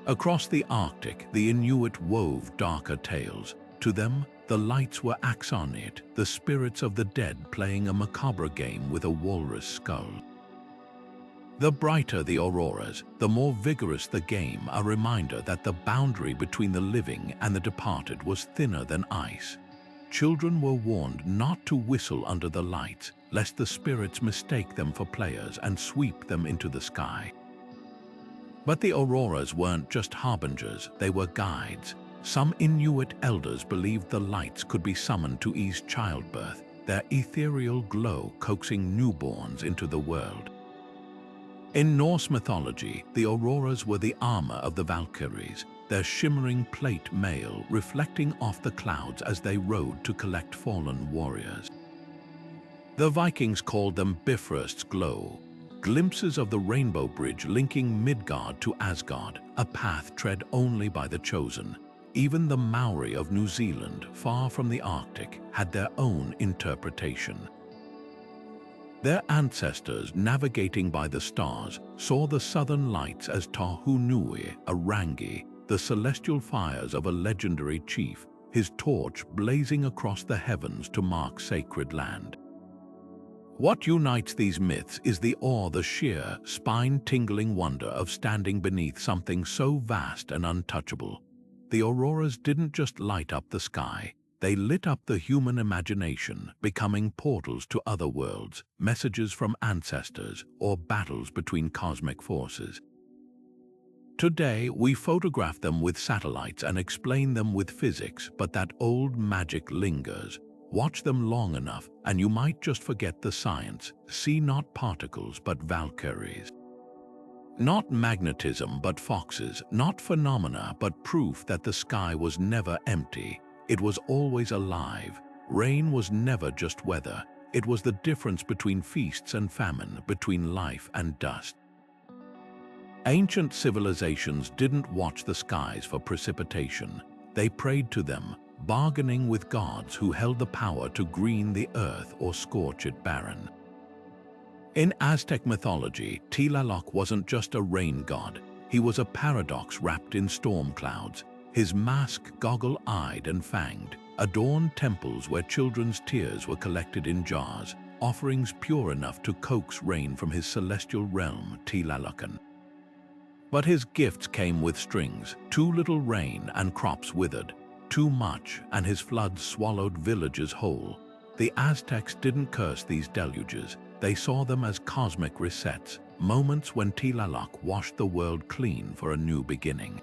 Across the Arctic, the Inuit wove darker tales. To them, the lights were Axonit, the spirits of the dead playing a macabre game with a walrus skull. The brighter the auroras, the more vigorous the game, a reminder that the boundary between the living and the departed was thinner than ice. Children were warned not to whistle under the lights, lest the spirits mistake them for players and sweep them into the sky. But the auroras weren't just harbingers, they were guides. Some Inuit elders believed the lights could be summoned to ease childbirth, their ethereal glow coaxing newborns into the world. In Norse mythology, the auroras were the armor of the Valkyries, their shimmering plate mail reflecting off the clouds as they rode to collect fallen warriors. The Vikings called them Bifrost's glow, glimpses of the rainbow bridge linking Midgard to Asgard, a path tread only by the chosen. Even the Maori of New Zealand, far from the Arctic, had their own interpretation. Their ancestors, navigating by the stars, saw the southern lights as Tahunui, a Rangi, the celestial fires of a legendary chief, his torch blazing across the heavens to mark sacred land. What unites these myths is the awe, the sheer, spine-tingling wonder of standing beneath something so vast and untouchable. The auroras didn't just light up the sky. They lit up the human imagination, becoming portals to other worlds, messages from ancestors, or battles between cosmic forces. Today, we photograph them with satellites and explain them with physics, but that old magic lingers. Watch them long enough, and you might just forget the science. See not particles, but Valkyries. Not magnetism, but foxes. Not phenomena, but proof that the sky was never empty. It was always alive. Rain was never just weather. It was the difference between feasts and famine, between life and dust. Ancient civilizations didn't watch the skies for precipitation. They prayed to them, bargaining with gods who held the power to green the earth or scorch it barren. In Aztec mythology, Tlaloc wasn't just a rain god. He was a paradox wrapped in storm clouds. His mask, goggle-eyed and fanged, adorned temples where children's tears were collected in jars, offerings pure enough to coax rain from his celestial realm, Tlalocan. But his gifts came with strings. Too little rain and crops withered. Too much and his floods swallowed villages whole. The Aztecs didn't curse these deluges. They saw them as cosmic resets, moments when Tlaloc washed the world clean for a new beginning.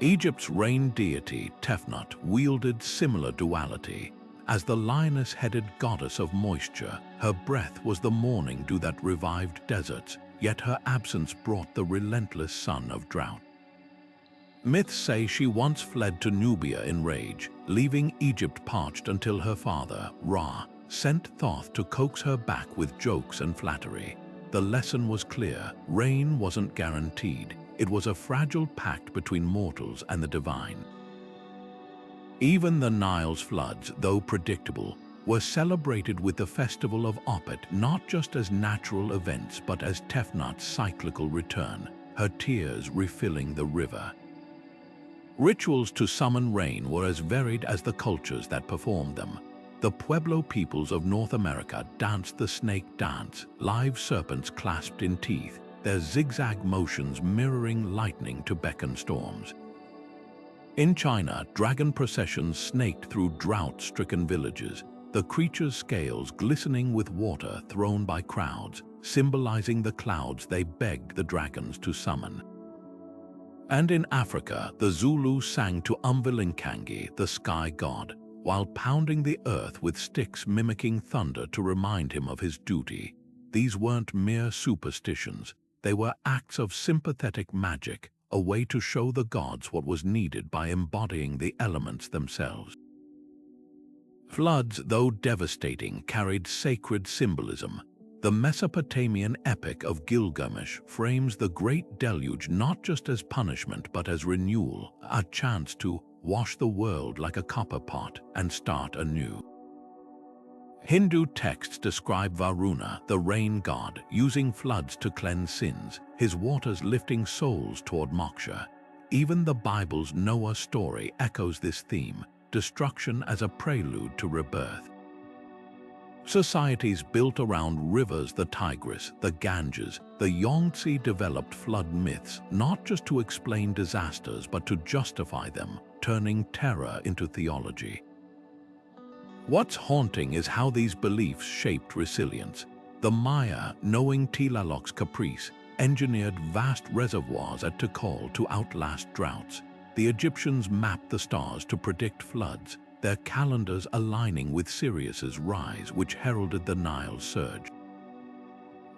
Egypt's rain deity, Tefnut, wielded similar duality. As the lioness-headed goddess of moisture, her breath was the morning dew that revived deserts, yet her absence brought the relentless sun of drought. Myths say she once fled to Nubia in rage, leaving Egypt parched until her father, Ra, sent Thoth to coax her back with jokes and flattery. The lesson was clear: rain wasn't guaranteed. It was a fragile pact between mortals and the divine. Even the Nile's floods, though predictable, were celebrated with the festival of Opet not just as natural events but as Tefnut's cyclical return, her tears refilling the river. Rituals to summon rain were as varied as the cultures that performed them. The Pueblo peoples of North America danced the snake dance, live serpents clasped in teeth, their zigzag motions mirroring lightning to beckon storms. In China, dragon processions snaked through drought-stricken villages, the creatures' scales glistening with water thrown by crowds, symbolizing the clouds they begged the dragons to summon. And in Africa, the Zulu sang to Umvelinkangi, the sky god, while pounding the earth with sticks mimicking thunder to remind him of his duty. These weren't mere superstitions, they were acts of sympathetic magic, a way to show the gods what was needed by embodying the elements themselves. Floods, though devastating, carried sacred symbolism. The Mesopotamian epic of Gilgamesh frames the Great Deluge not just as punishment but as renewal, a chance to wash the world like a copper pot and start anew. Hindu texts describe Varuna, the rain god, using floods to cleanse sins, his waters lifting souls toward moksha. Even the Bible's Noah story echoes this theme, destruction as a prelude to rebirth. Societies built around rivers, the Tigris, the Ganges, the Yangtze, developed flood myths not just to explain disasters but to justify them, turning terror into theology. What's haunting is how these beliefs shaped resilience. The Maya, knowing Tlaloc's caprice, engineered vast reservoirs at Tikal to outlast droughts. The Egyptians mapped the stars to predict floods, their calendars aligning with Sirius's rise, which heralded the Nile's surge.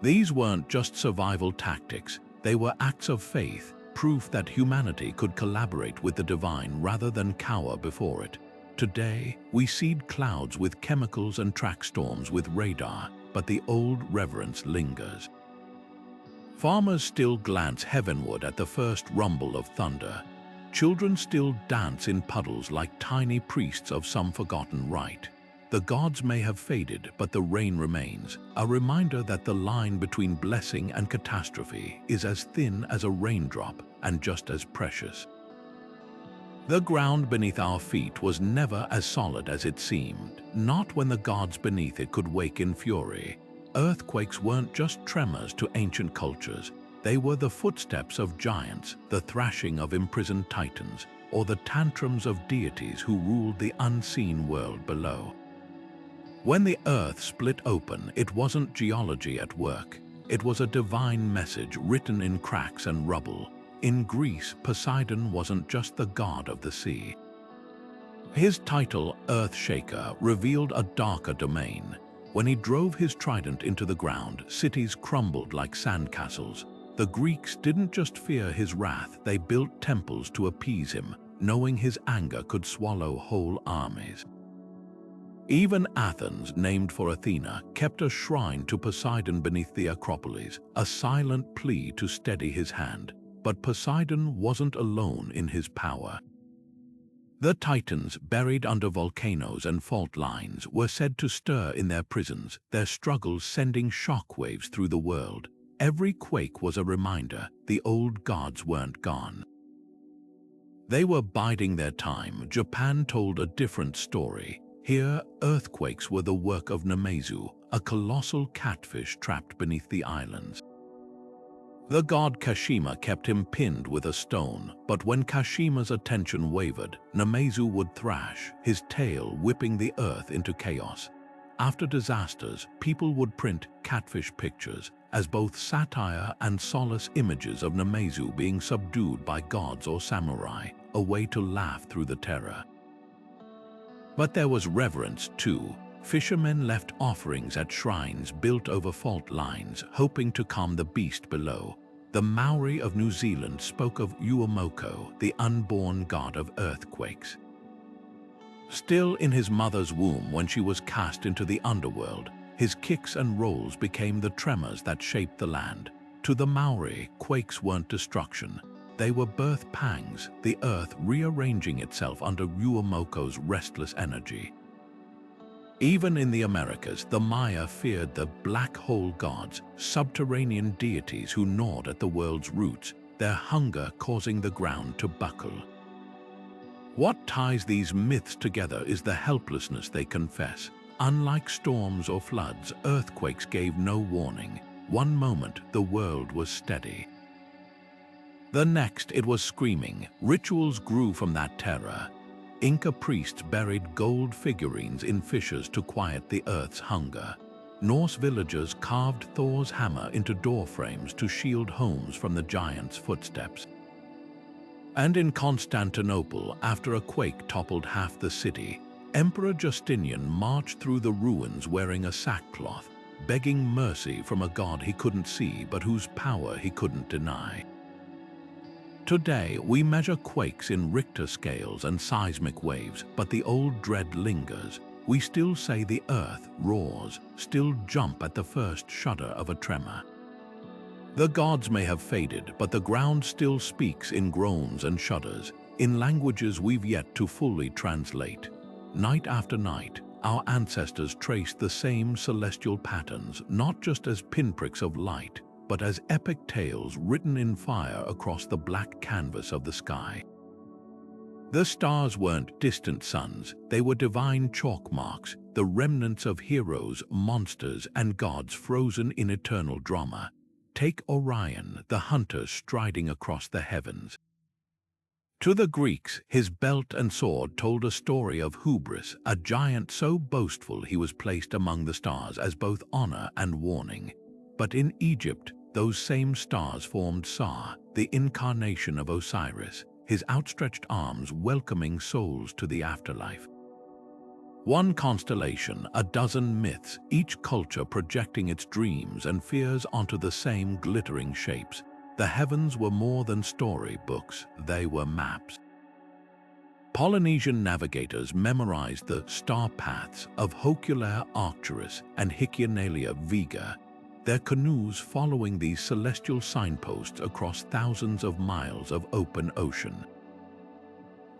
These weren't just survival tactics, they were acts of faith, proof that humanity could collaborate with the divine rather than cower before it. Today, we seed clouds with chemicals and track storms with radar, but the old reverence lingers. Farmers still glance heavenward at the first rumble of thunder. Children still dance in puddles like tiny priests of some forgotten rite. The gods may have faded, but the rain remains, a reminder that the line between blessing and catastrophe is as thin as a raindrop and just as precious. The ground beneath our feet was never as solid as it seemed, not when the gods beneath it could wake in fury. Earthquakes weren't just tremors to ancient cultures. They were the footsteps of giants, the thrashing of imprisoned titans, or the tantrums of deities who ruled the unseen world below. When the earth split open, it wasn't geology at work. It was a divine message written in cracks and rubble. In Greece, Poseidon wasn't just the god of the sea. His title, Earthshaker, revealed a darker domain. When he drove his trident into the ground, cities crumbled like sandcastles. The Greeks didn't just fear his wrath, they built temples to appease him, knowing his anger could swallow whole armies. Even Athens, named for Athena, kept a shrine to Poseidon beneath the Acropolis, a silent plea to steady his hand. But Poseidon wasn't alone in his power. The Titans, buried under volcanoes and fault lines, were said to stir in their prisons, their struggles sending shockwaves through the world. Every quake was a reminder the old gods weren't gone. They were biding their time. Japan told a different story. Here, earthquakes were the work of Namazu, a colossal catfish trapped beneath the islands. The god Kashima kept him pinned with a stone, but when Kashima's attention wavered, Namazu would thrash, his tail whipping the earth into chaos. After disasters, people would print catfish pictures as both satire and solace, images of Namazu being subdued by gods or samurai, a way to laugh through the terror. But there was reverence too. Fishermen left offerings at shrines built over fault lines, hoping to calm the beast below. The Maori of New Zealand spoke of Uamoko, the unborn god of earthquakes. Still in his mother's womb when she was cast into the underworld, his kicks and rolls became the tremors that shaped the land. To the Maori, quakes weren't destruction. They were birth pangs, the earth rearranging itself under Uamoko's restless energy. Even in the Americas, the Maya feared the black hole gods, subterranean deities who gnawed at the world's roots, their hunger causing the ground to buckle. What ties these myths together is the helplessness they confess. Unlike storms or floods, earthquakes gave no warning. One moment, the world was steady. The next, it was screaming. Rituals grew from that terror. Inca priests buried gold figurines in fissures to quiet the earth's hunger. Norse villagers carved Thor's hammer into doorframes to shield homes from the giant's footsteps. And in Constantinople, after a quake toppled half the city, Emperor Justinian marched through the ruins wearing a sackcloth, begging mercy from a god he couldn't see but whose power he couldn't deny. Today, we measure quakes in Richter scales and seismic waves, but the old dread lingers. We still say the earth roars, still jump at the first shudder of a tremor. The gods may have faded, but the ground still speaks in groans and shudders, in languages we've yet to fully translate. Night after night, our ancestors traced the same celestial patterns, not just as pinpricks of light, but as epic tales written in fire across the black canvas of the sky. The stars weren't distant suns, they were divine chalk marks, the remnants of heroes, monsters, and gods frozen in eternal drama. Take Orion, the hunter striding across the heavens. To the Greeks, his belt and sword told a story of hubris, a giant so boastful he was placed among the stars as both honor and warning. But in Egypt, those same stars formed Sa, the incarnation of Osiris, his outstretched arms welcoming souls to the afterlife. One constellation, a dozen myths, each culture projecting its dreams and fears onto the same glittering shapes. The heavens were more than storybooks, they were maps. Polynesian navigators memorized the star paths of Hoculaire Arcturus and Hicyonalia Vega, their canoes following these celestial signposts across thousands of miles of open ocean.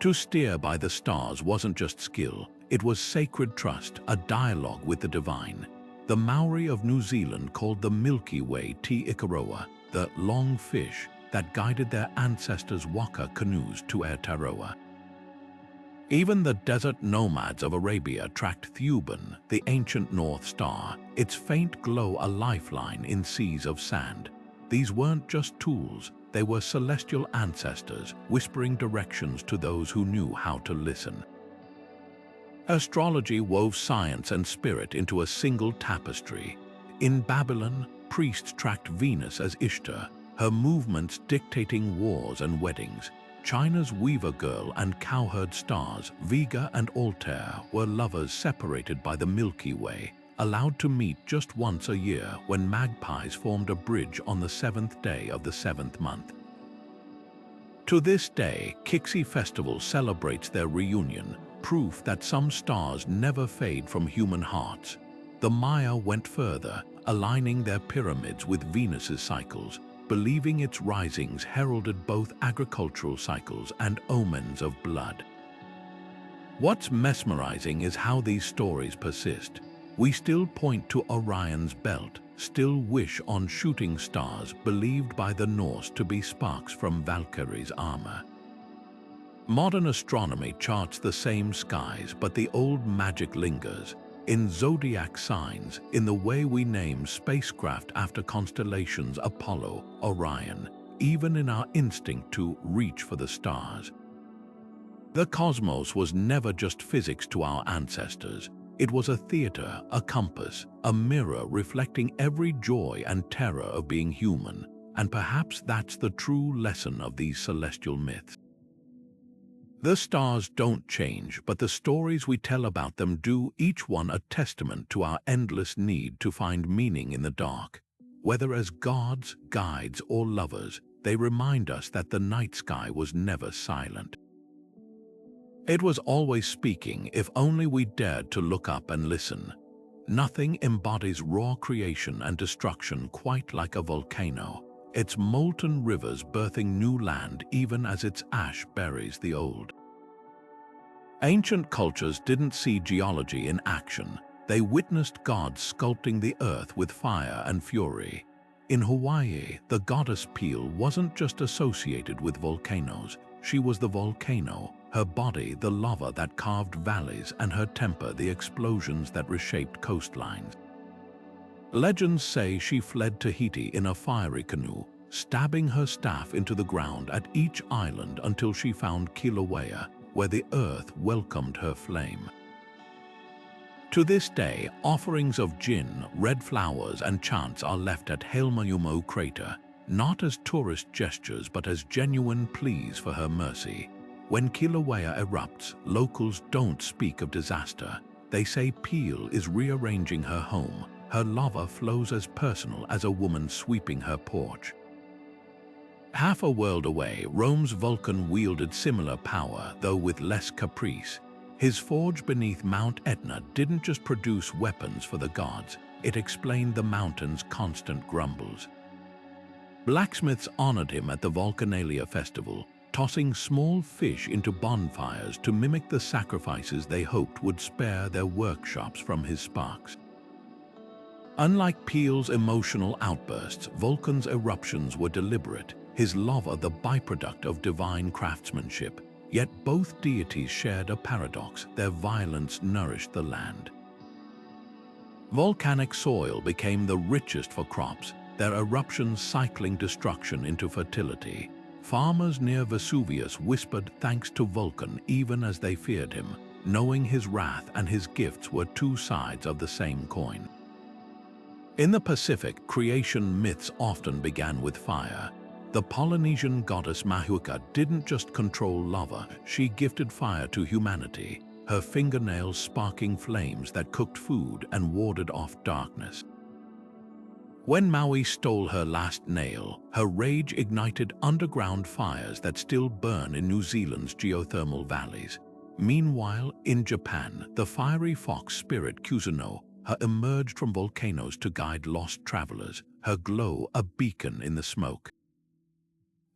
To steer by the stars wasn't just skill, it was sacred trust, a dialogue with the divine. The Maori of New Zealand called the Milky Way Te Ikaroa, the long fish that guided their ancestors' waka canoes to Aotearoa. Even the desert nomads of Arabia tracked Thuban, the ancient North Star, its faint glow a lifeline in seas of sand. These weren't just tools, they were celestial ancestors whispering directions to those who knew how to listen. Astrology wove science and spirit into a single tapestry. In Babylon, priests tracked Venus as Ishtar, her movements dictating wars and weddings. China's Weaver Girl and cowherd stars, Vega and Altair, were lovers separated by the Milky Way, allowed to meet just once a year when magpies formed a bridge on the 7th day of the 7th month. To this day, Kixi Festival celebrates their reunion, proof that some stars never fade from human hearts. The Maya went further, aligning their pyramids with Venus's cycles, believing its risings heralded both agricultural cycles and omens of blood. What's mesmerizing is how these stories persist. We still point to Orion's belt, still wish on shooting stars believed by the Norse to be sparks from Valkyrie's armor. Modern astronomy charts the same skies, but the old magic lingers. In zodiac signs, in the way we name spacecraft after constellations Apollo, Orion, even in our instinct to reach for the stars. The cosmos was never just physics to our ancestors. It was a theater, a compass, a mirror reflecting every joy and terror of being human, and perhaps that's the true lesson of these celestial myths. The stars don't change, but the stories we tell about them do, each one a testament to our endless need to find meaning in the dark. Whether as gods, guides, or lovers, they remind us that the night sky was never silent. It was always speaking if only we dared to look up and listen. Nothing embodies raw creation and destruction quite like a volcano, its molten rivers birthing new land even as its ash buries the old. Ancient cultures didn't see geology in action. They witnessed gods sculpting the earth with fire and fury. In Hawaii, the goddess Pele wasn't just associated with volcanoes. She was the volcano, her body the lava that carved valleys, and her temper the explosions that reshaped coastlines. Legends say she fled Tahiti in a fiery canoe, stabbing her staff into the ground at each island until she found Kilauea, where the earth welcomed her flame. To this day, offerings of gin, red flowers, and chants are left at Helmaumo crater, not as tourist gestures but as genuine pleas for her mercy. When Kilauea erupts, locals don't speak of disaster. They say Pele is rearranging her home. Her lava flows as personal as a woman sweeping her porch. Half a world away, Rome's Vulcan wielded similar power, though with less caprice. His forge beneath Mount Etna didn't just produce weapons for the gods, it explained the mountain's constant grumbles. Blacksmiths honored him at the Vulcanalia festival, tossing small fish into bonfires to mimic the sacrifices they hoped would spare their workshops from his sparks. Unlike Pele's emotional outbursts, Vulcan's eruptions were deliberate, his lava the byproduct of divine craftsmanship. Yet both deities shared a paradox: their violence nourished the land. Volcanic soil became the richest for crops, their eruptions cycling destruction into fertility. Farmers near Vesuvius whispered thanks to Vulcan even as they feared him, knowing his wrath and his gifts were two sides of the same coin. In the Pacific, creation myths often began with fire. The Polynesian goddess Mahuka didn't just control lava, she gifted fire to humanity, her fingernails sparking flames that cooked food and warded off darkness. When Maui stole her last nail, her rage ignited underground fires that still burn in New Zealand's geothermal valleys. Meanwhile, in Japan, the fiery fox spirit Kusuno emerged from volcanoes to guide lost travelers, her glow a beacon in the smoke.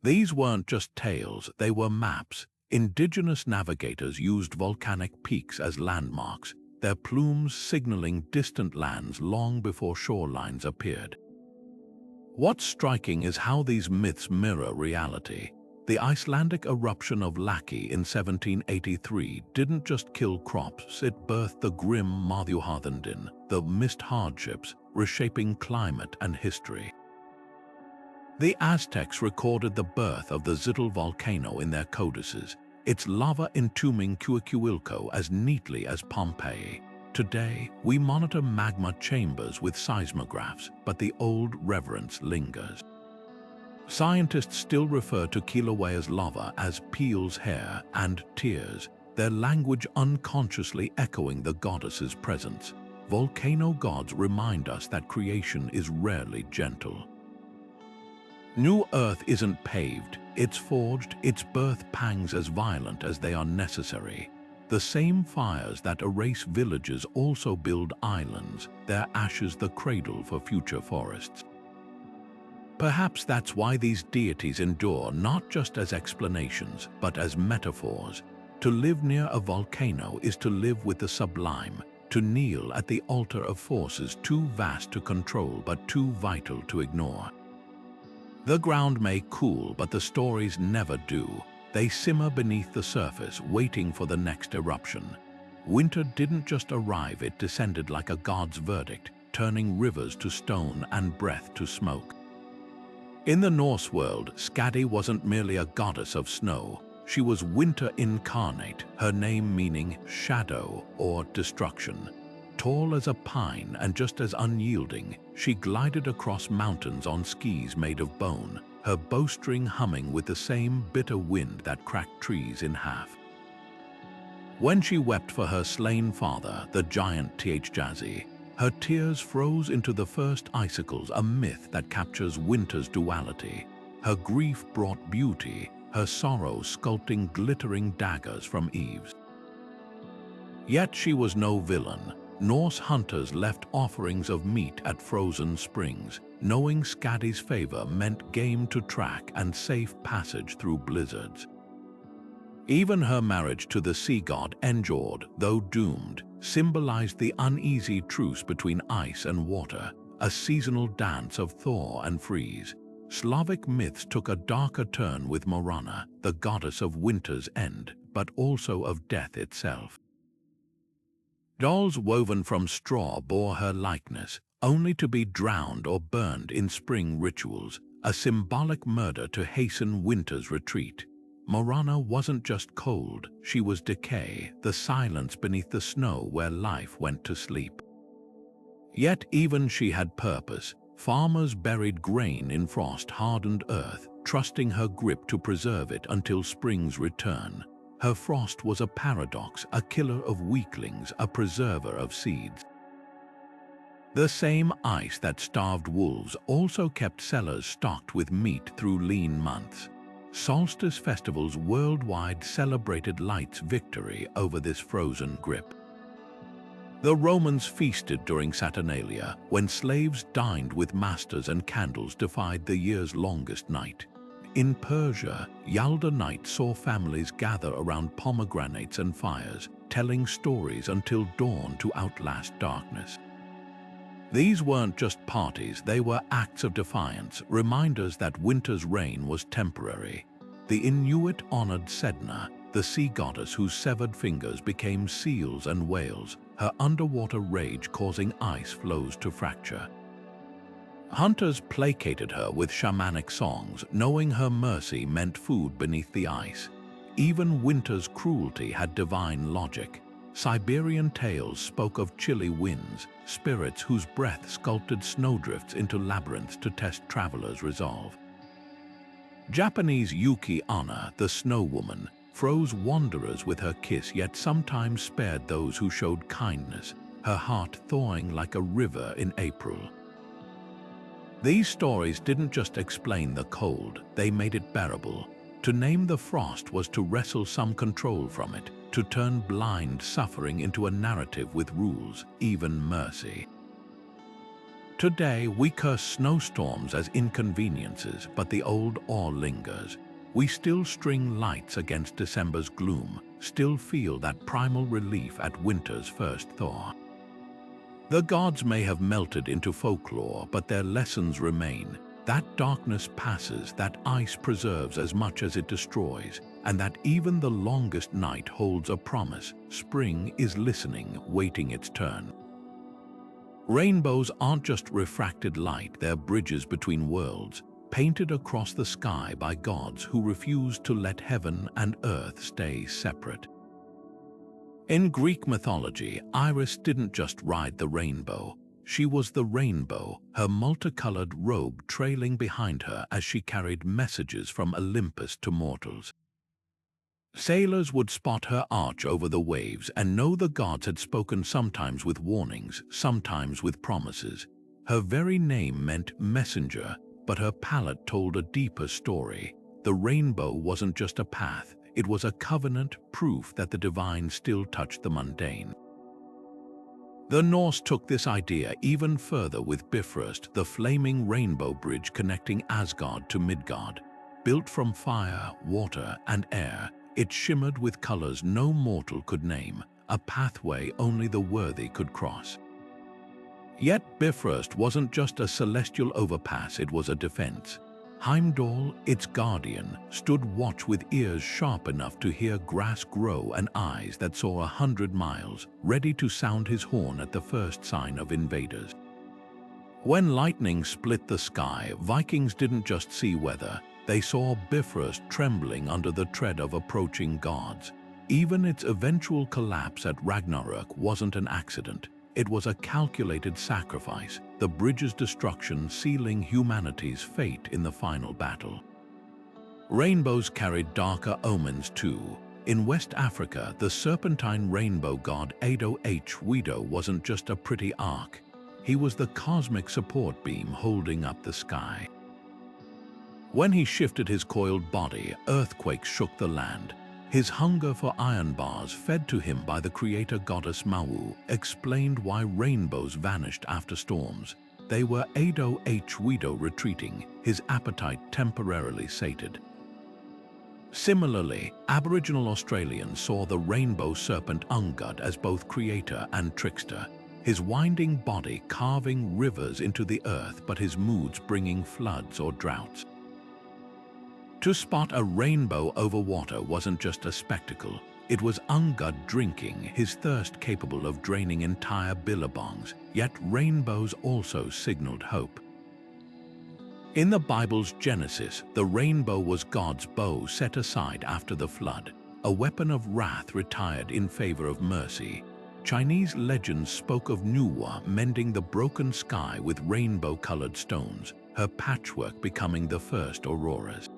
These weren't just tales, they were maps. Indigenous navigators used volcanic peaks as landmarks, their plumes signaling distant lands long before shorelines appeared. What's striking is how these myths mirror reality. The Icelandic eruption of Laki in 1783 didn't just kill crops, it birthed the grim Mathuharðindin, the mist hardships, reshaping climate and history. The Aztecs recorded the birth of the Zitl volcano in their codices, its lava entombing Cuicuilco as neatly as Pompeii. Today, we monitor magma chambers with seismographs, but the old reverence lingers. Scientists still refer to Kilauea's lava as Pele's hair and tears, their language unconsciously echoing the goddess's presence. Volcano gods remind us that creation is rarely gentle. New Earth isn't paved, it's forged, its birth pangs as violent as they are necessary. The same fires that erase villages also build islands, their ashes the cradle for future forests. Perhaps that's why these deities endure not just as explanations, but as metaphors. To live near a volcano is to live with the sublime, to kneel at the altar of forces too vast to control but too vital to ignore. The ground may cool, but the stories never do. They simmer beneath the surface, waiting for the next eruption. Winter didn't just arrive, it descended like a god's verdict, turning rivers to stone and breath to smoke. In the Norse world, Skadi wasn't merely a goddess of snow. She was winter incarnate, her name meaning shadow or destruction. Tall as a pine and just as unyielding, she glided across mountains on skis made of bone, her bowstring humming with the same bitter wind that cracked trees in half. When she wept for her slain father, the giant Thjazi, Her tears froze into the first icicles, a myth that captures winter's duality. Her grief brought beauty, her sorrow sculpting glittering daggers from eaves. Yet she was no villain. Norse hunters left offerings of meat at frozen springs, knowing Skadi's favor meant game to track and safe passage through blizzards. Even her marriage to the sea god Njord, though doomed, symbolized the uneasy truce between ice and water, a seasonal dance of thaw and freeze. Slavic myths took a darker turn with Manannán, the goddess of winter's end, but also of death itself. Dolls woven from straw bore her likeness, only to be drowned or burned in spring rituals, a symbolic murder to hasten winter's retreat. Manannán wasn't just cold, she was decay, the silence beneath the snow where life went to sleep. Yet even she had purpose. Farmers buried grain in frost-hardened earth, trusting her grip to preserve it until spring's return. Her frost was a paradox, a killer of weaklings, a preserver of seeds. The same ice that starved wolves also kept cellars stocked with meat through lean months. Solstice festivals worldwide celebrated light's victory over this frozen grip. The Romans feasted during Saturnalia, when slaves dined with masters and candles defied the year's longest night. In Persia, Yalda night saw families gather around pomegranates and fires, telling stories until dawn to outlast darkness. These weren't just parties, they were acts of defiance, reminders that winter's reign was temporary. The Inuit honored Sedna, the sea goddess whose severed fingers became seals and whales, her underwater rage causing ice floes to fracture. Hunters placated her with shamanic songs, knowing her mercy meant food beneath the ice. Even winter's cruelty had divine logic. Siberian tales spoke of chilly winds, spirits whose breath sculpted snowdrifts into labyrinths to test travelers' resolve. Japanese Yuki Onna, the snow woman, froze wanderers with her kiss, yet sometimes spared those who showed kindness, her heart thawing like a river in April. These stories didn't just explain the cold, they made it bearable. To name the frost was to wrestle some control from it, to turn blind suffering into a narrative with rules, even mercy. Today, we curse snowstorms as inconveniences, but the old awe lingers. We still string lights against December's gloom, still feel that primal relief at winter's first thaw. The gods may have melted into folklore, but their lessons remain. That darkness passes, that ice preserves as much as it destroys, and that even the longest night holds a promise. Spring is listening, waiting its turn. Rainbows aren't just refracted light, they're bridges between worlds, painted across the sky by gods who refuse to let heaven and earth stay separate. In Greek mythology, Iris didn't just ride the rainbow. She was the rainbow, her multicolored robe trailing behind her as she carried messages from Olympus to mortals. Sailors would spot her arch over the waves and know the gods had spoken, sometimes with warnings, sometimes with promises. Her very name meant messenger, but her palette told a deeper story. The rainbow wasn't just a path, it was a covenant, proof that the divine still touched the mundane. The Norse took this idea even further with Bifrost, the flaming rainbow bridge connecting Asgard to Midgard. Built from fire, water, and air, it shimmered with colors no mortal could name, a pathway only the worthy could cross. Yet Bifrost wasn't just a celestial overpass, it was a defense. Heimdall, its guardian, stood watch with ears sharp enough to hear grass grow and eyes that saw 100 miles, ready to sound his horn at the first sign of invaders. When lightning split the sky, Vikings didn't just see weather, they saw Bifrost trembling under the tread of approaching gods. Even its eventual collapse at Ragnarök wasn't an accident. It was a calculated sacrifice, the bridge's destruction sealing humanity's fate in the final battle. Rainbows carried darker omens too. In West Africa, the serpentine rainbow god Ado H. Wido wasn't just a pretty arc. He was the cosmic support beam holding up the sky. When he shifted his coiled body, earthquakes shook the land. His hunger for iron bars, fed to him by the creator goddess Mau, explained why rainbows vanished after storms. They were Ado H. Wido retreating, his appetite temporarily sated. Similarly, Aboriginal Australians saw the rainbow serpent Ungud as both creator and trickster, his winding body carving rivers into the earth but his moods bringing floods or droughts. To spot a rainbow over water wasn't just a spectacle, it was Ungud drinking, his thirst capable of draining entire billabongs, yet rainbows also signaled hope. In the Bible's Genesis, the rainbow was God's bow set aside after the flood, a weapon of wrath retired in favor of mercy. Chinese legends spoke of Nuwa mending the broken sky with rainbow-colored stones, her patchwork becoming the first auroras.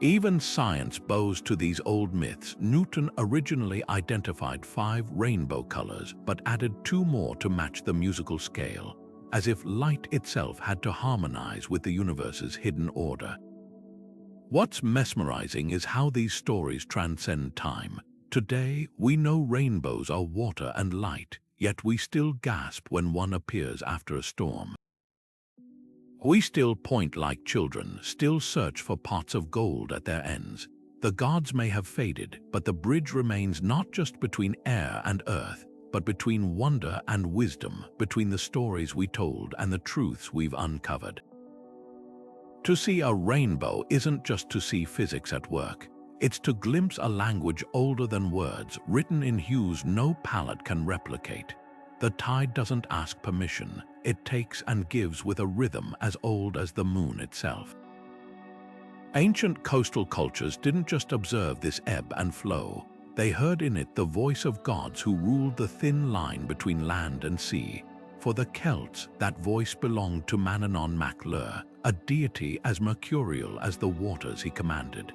Even science bows to these old myths. Newton originally identified 5 rainbow colors but added 2 more to match the musical scale, as if light itself had to harmonize with the universe's hidden order. What's mesmerizing is how these stories transcend time. Today, we know rainbows are water and light, yet we still gasp when one appears after a storm. We still point like children, still search for pots of gold at their ends. The gods may have faded, but the bridge remains not just between air and earth, but between wonder and wisdom, between the stories we told and the truths we've uncovered. To see a rainbow isn't just to see physics at work. It's to glimpse a language older than words, written in hues no palette can replicate. The tide doesn't ask permission. It takes and gives with a rhythm as old as the moon itself. Ancient coastal cultures didn't just observe this ebb and flow. They heard in it the voice of gods who ruled the thin line between land and sea. For the Celts, that voice belonged to Manannán mac Lir, a deity as mercurial as the waters he commanded.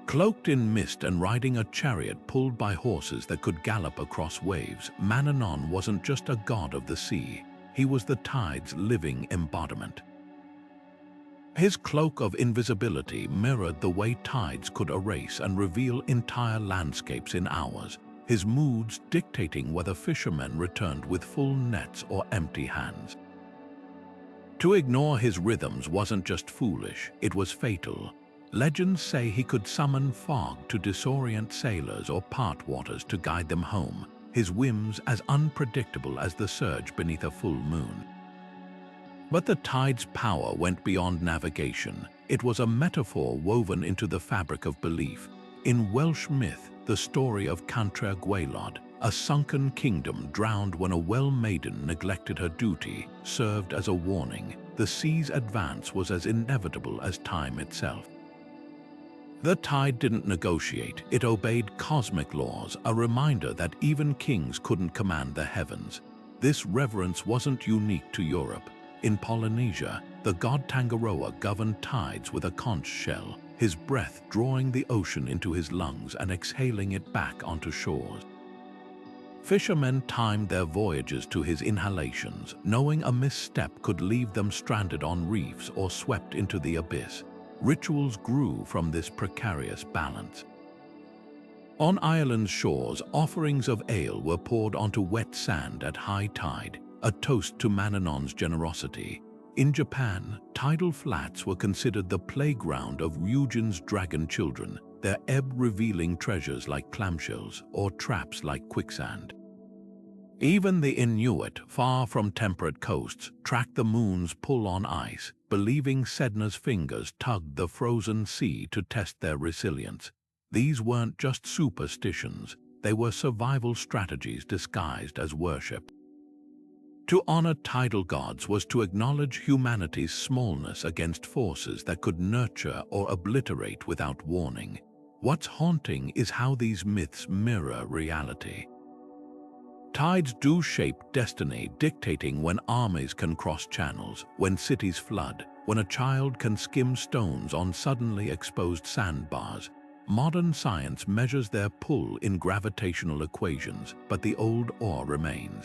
Cloaked in mist and riding a chariot pulled by horses that could gallop across waves, Manannán wasn't just a god of the sea. He was the tide's living embodiment. His cloak of invisibility mirrored the way tides could erase and reveal entire landscapes in hours, his moods dictating whether fishermen returned with full nets or empty hands. To ignore his rhythms wasn't just foolish, it was fatal. Legends say he could summon fog to disorient sailors or part waters to guide them home, his whims as unpredictable as the surge beneath a full moon. But the tide's power went beyond navigation. It was a metaphor woven into the fabric of belief. In Welsh myth, the story of Cantre Gwaelod, a sunken kingdom drowned when a well-maiden neglected her duty, served as a warning. The sea's advance was as inevitable as time itself. The tide didn't negotiate, it obeyed cosmic laws, a reminder that even kings couldn't command the heavens. This reverence wasn't unique to Europe. In Polynesia, the god Tangaroa governed tides with a conch shell, his breath drawing the ocean into his lungs and exhaling it back onto shores. Fishermen timed their voyages to his inhalations, knowing a misstep could leave them stranded on reefs or swept into the abyss. Rituals grew from this precarious balance. On Ireland's shores, offerings of ale were poured onto wet sand at high tide, a toast to Manannán's generosity. In Japan, tidal flats were considered the playground of Ryujin's dragon children, their ebb revealing treasures like clamshells or traps like quicksand. Even the Inuit, far from temperate coasts, tracked the moon's pull on ice, believing Sedna's fingers tugged the frozen sea to test their resilience. These weren't just superstitions, they were survival strategies disguised as worship. To honor tidal gods was to acknowledge humanity's smallness against forces that could nurture or obliterate without warning. What's haunting is how these myths mirror reality. Tides do shape destiny, dictating when armies can cross channels, when cities flood, when a child can skim stones on suddenly exposed sandbars. Modern science measures their pull in gravitational equations, but the old awe remains.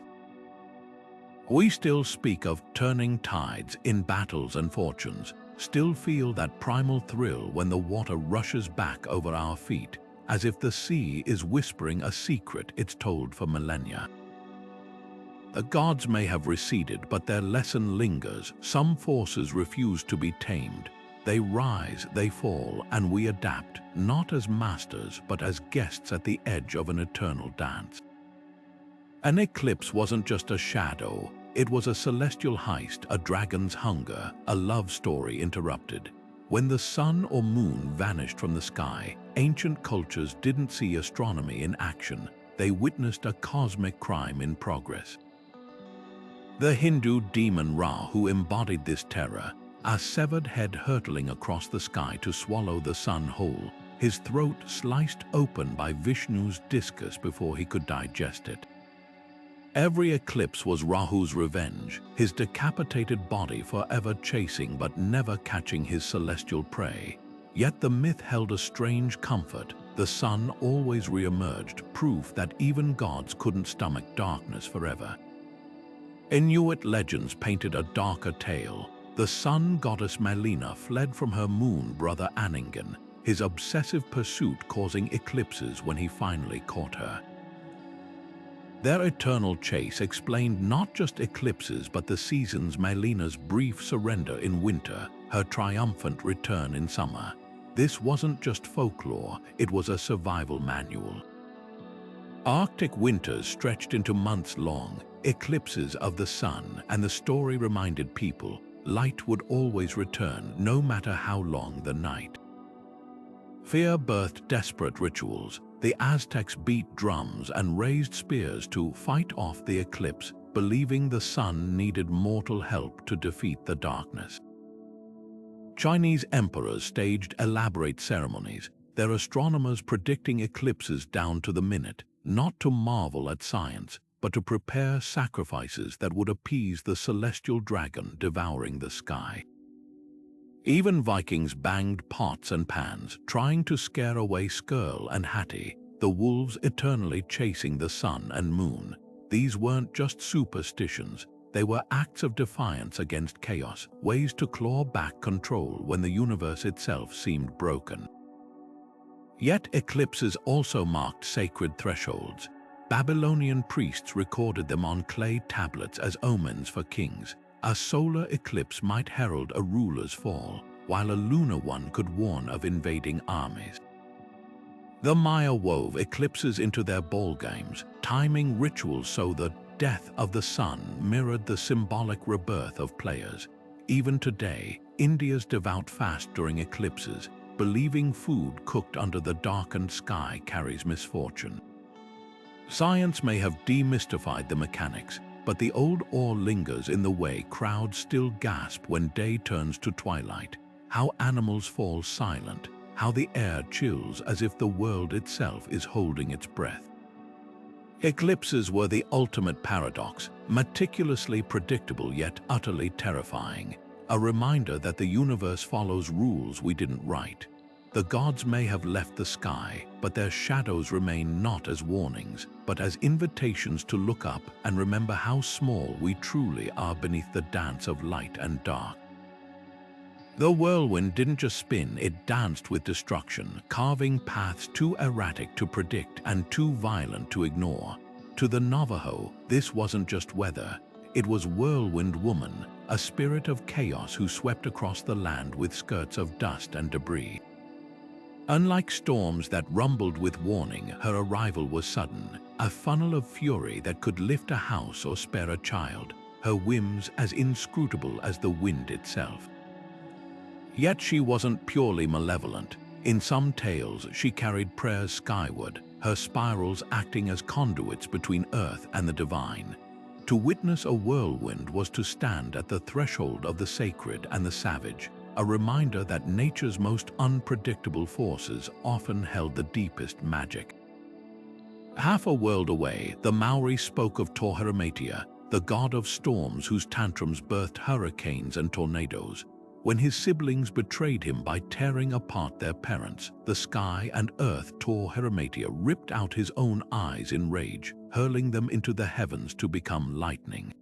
We still speak of turning tides in battles and fortunes, still feel that primal thrill when the water rushes back over our feet, as if the sea is whispering a secret it's told for millennia. The gods may have receded, but their lesson lingers. Some forces refuse to be tamed. They rise, they fall, and we adapt, not as masters, but as guests at the edge of an eternal dance. An eclipse wasn't just a shadow, it was a celestial heist, a dragon's hunger, a love story interrupted. When the sun or moon vanished from the sky, ancient cultures didn't see astronomy in action, they witnessed a cosmic crime in progress. The Hindu demon Ra, who embodied this terror, a severed head hurtling across the sky to swallow the sun whole, his throat sliced open by Vishnu's discus before he could digest it. Every eclipse was Rahu's revenge, his decapitated body forever chasing but never catching his celestial prey. Yet the myth held a strange comfort. The sun always re-emerged, proof that even gods couldn't stomach darkness forever. Inuit legends painted a darker tale. The sun goddess Malina fled from her moon brother Anangan, his obsessive pursuit causing eclipses when he finally caught her. Their eternal chase explained not just eclipses but the seasons, Malina's brief surrender in winter, her triumphant return in summer. This wasn't just folklore, it was a survival manual. Arctic winters stretched into months long, eclipses of the sun, and the story reminded people light would always return, no matter how long the night. Fear birthed desperate rituals. The Aztecs beat drums and raised spears to fight off the eclipse, believing the sun needed mortal help to defeat the darkness. Chinese emperors staged elaborate ceremonies, their astronomers predicting eclipses down to the minute, not to marvel at science, but to prepare sacrifices that would appease the celestial dragon devouring the sky. Even Vikings banged pots and pans, trying to scare away Skirl and Hati, the wolves eternally chasing the sun and moon. These weren't just superstitions, they were acts of defiance against chaos, ways to claw back control when the universe itself seemed broken. Yet eclipses also marked sacred thresholds. Babylonian priests recorded them on clay tablets as omens for kings. A solar eclipse might herald a ruler's fall, while a lunar one could warn of invading armies. The Maya wove eclipses into their ball games, timing rituals so the death of the sun mirrored the symbolic rebirth of players. Even today, India's devout fast during eclipses, believing food cooked under the darkened sky carries misfortune. Science may have demystified the mechanics, but the old awe lingers in the way crowds still gasp when day turns to twilight, how animals fall silent, how the air chills as if the world itself is holding its breath. Eclipses were the ultimate paradox, meticulously predictable yet utterly terrifying, a reminder that the universe follows rules we didn't write. The gods may have left the sky, but their shadows remain not as warnings, but as invitations to look up and remember how small we truly are beneath the dance of light and dark. The whirlwind didn't just spin, it danced with destruction, carving paths too erratic to predict and too violent to ignore. To the Navajo, this wasn't just weather, it was Whirlwind Woman, a spirit of chaos who swept across the land with skirts of dust and debris. Unlike storms that rumbled with warning, her arrival was sudden, a funnel of fury that could lift a house or spare a child, her whims as inscrutable as the wind itself. Yet she wasn't purely malevolent. In some tales, she carried prayers skyward, her spirals acting as conduits between earth and the divine. To witness a whirlwind was to stand at the threshold of the sacred and the savage, a reminder that nature's most unpredictable forces often held the deepest magic. Half a world away, the Maori spoke of Toherimatia, the god of storms whose tantrums birthed hurricanes and tornadoes. When his siblings betrayed him by tearing apart their parents, the sky and earth Toherimatia ripped out his own eyes in rage, hurling them into the heavens to become lightning.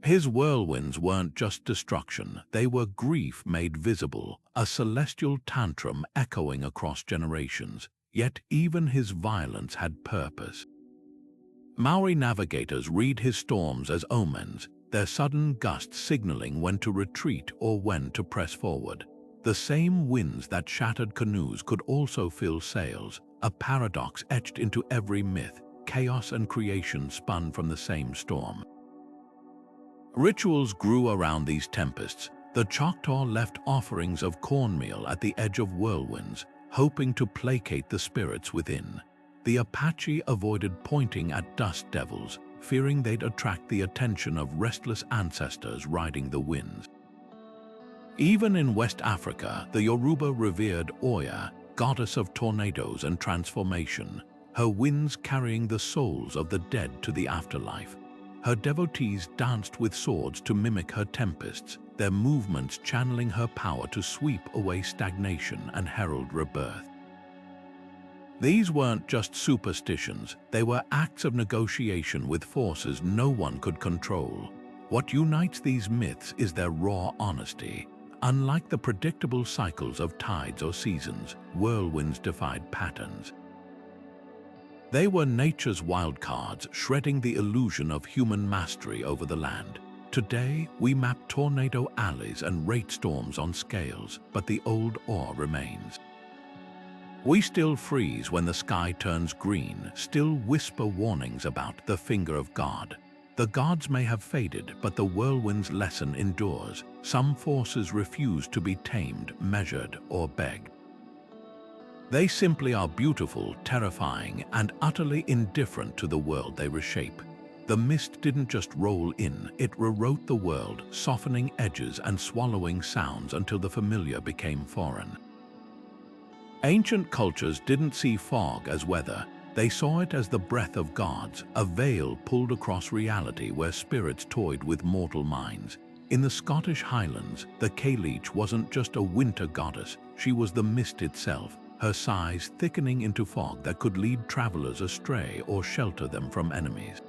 His whirlwinds weren't just destruction, they were grief made visible, a celestial tantrum echoing across generations. Yet even his violence had purpose. Maori navigators read his storms as omens, their sudden gusts signaling when to retreat or when to press forward. The same winds that shattered canoes could also fill sails, a paradox etched into every myth. Chaos and creation spun from the same storm. Rituals grew around these tempests. The Choctaw left offerings of cornmeal at the edge of whirlwinds, hoping to placate the spirits within. The Apache avoided pointing at dust devils, fearing they'd attract the attention of restless ancestors riding the winds. Even in West Africa, the Yoruba revered Oya, goddess of tornadoes and transformation, her winds carrying the souls of the dead to the afterlife. Her devotees danced with swords to mimic her tempests, their movements channeling her power to sweep away stagnation and herald rebirth. These weren't just superstitions, they were acts of negotiation with forces no one could control. What unites these myths is their raw honesty. Unlike the predictable cycles of tides or seasons, whirlwinds defied patterns. They were nature's wildcards, shredding the illusion of human mastery over the land. Today, we map tornado alleys and rate storms on scales, but the old awe remains. We still freeze when the sky turns green, still whisper warnings about the finger of God. The gods may have faded, but the whirlwind's lesson endures. Some forces refuse to be tamed, measured, or begged. They simply are beautiful, terrifying, and utterly indifferent to the world they reshape. The mist didn't just roll in, it rewrote the world, softening edges and swallowing sounds until the familiar became foreign. Ancient cultures didn't see fog as weather. They saw it as the breath of gods, a veil pulled across reality where spirits toyed with mortal minds. In the Scottish Highlands, the Cailleach wasn't just a winter goddess, she was the mist itself, her sighs thickening into fog that could lead travelers astray or shelter them from enemies.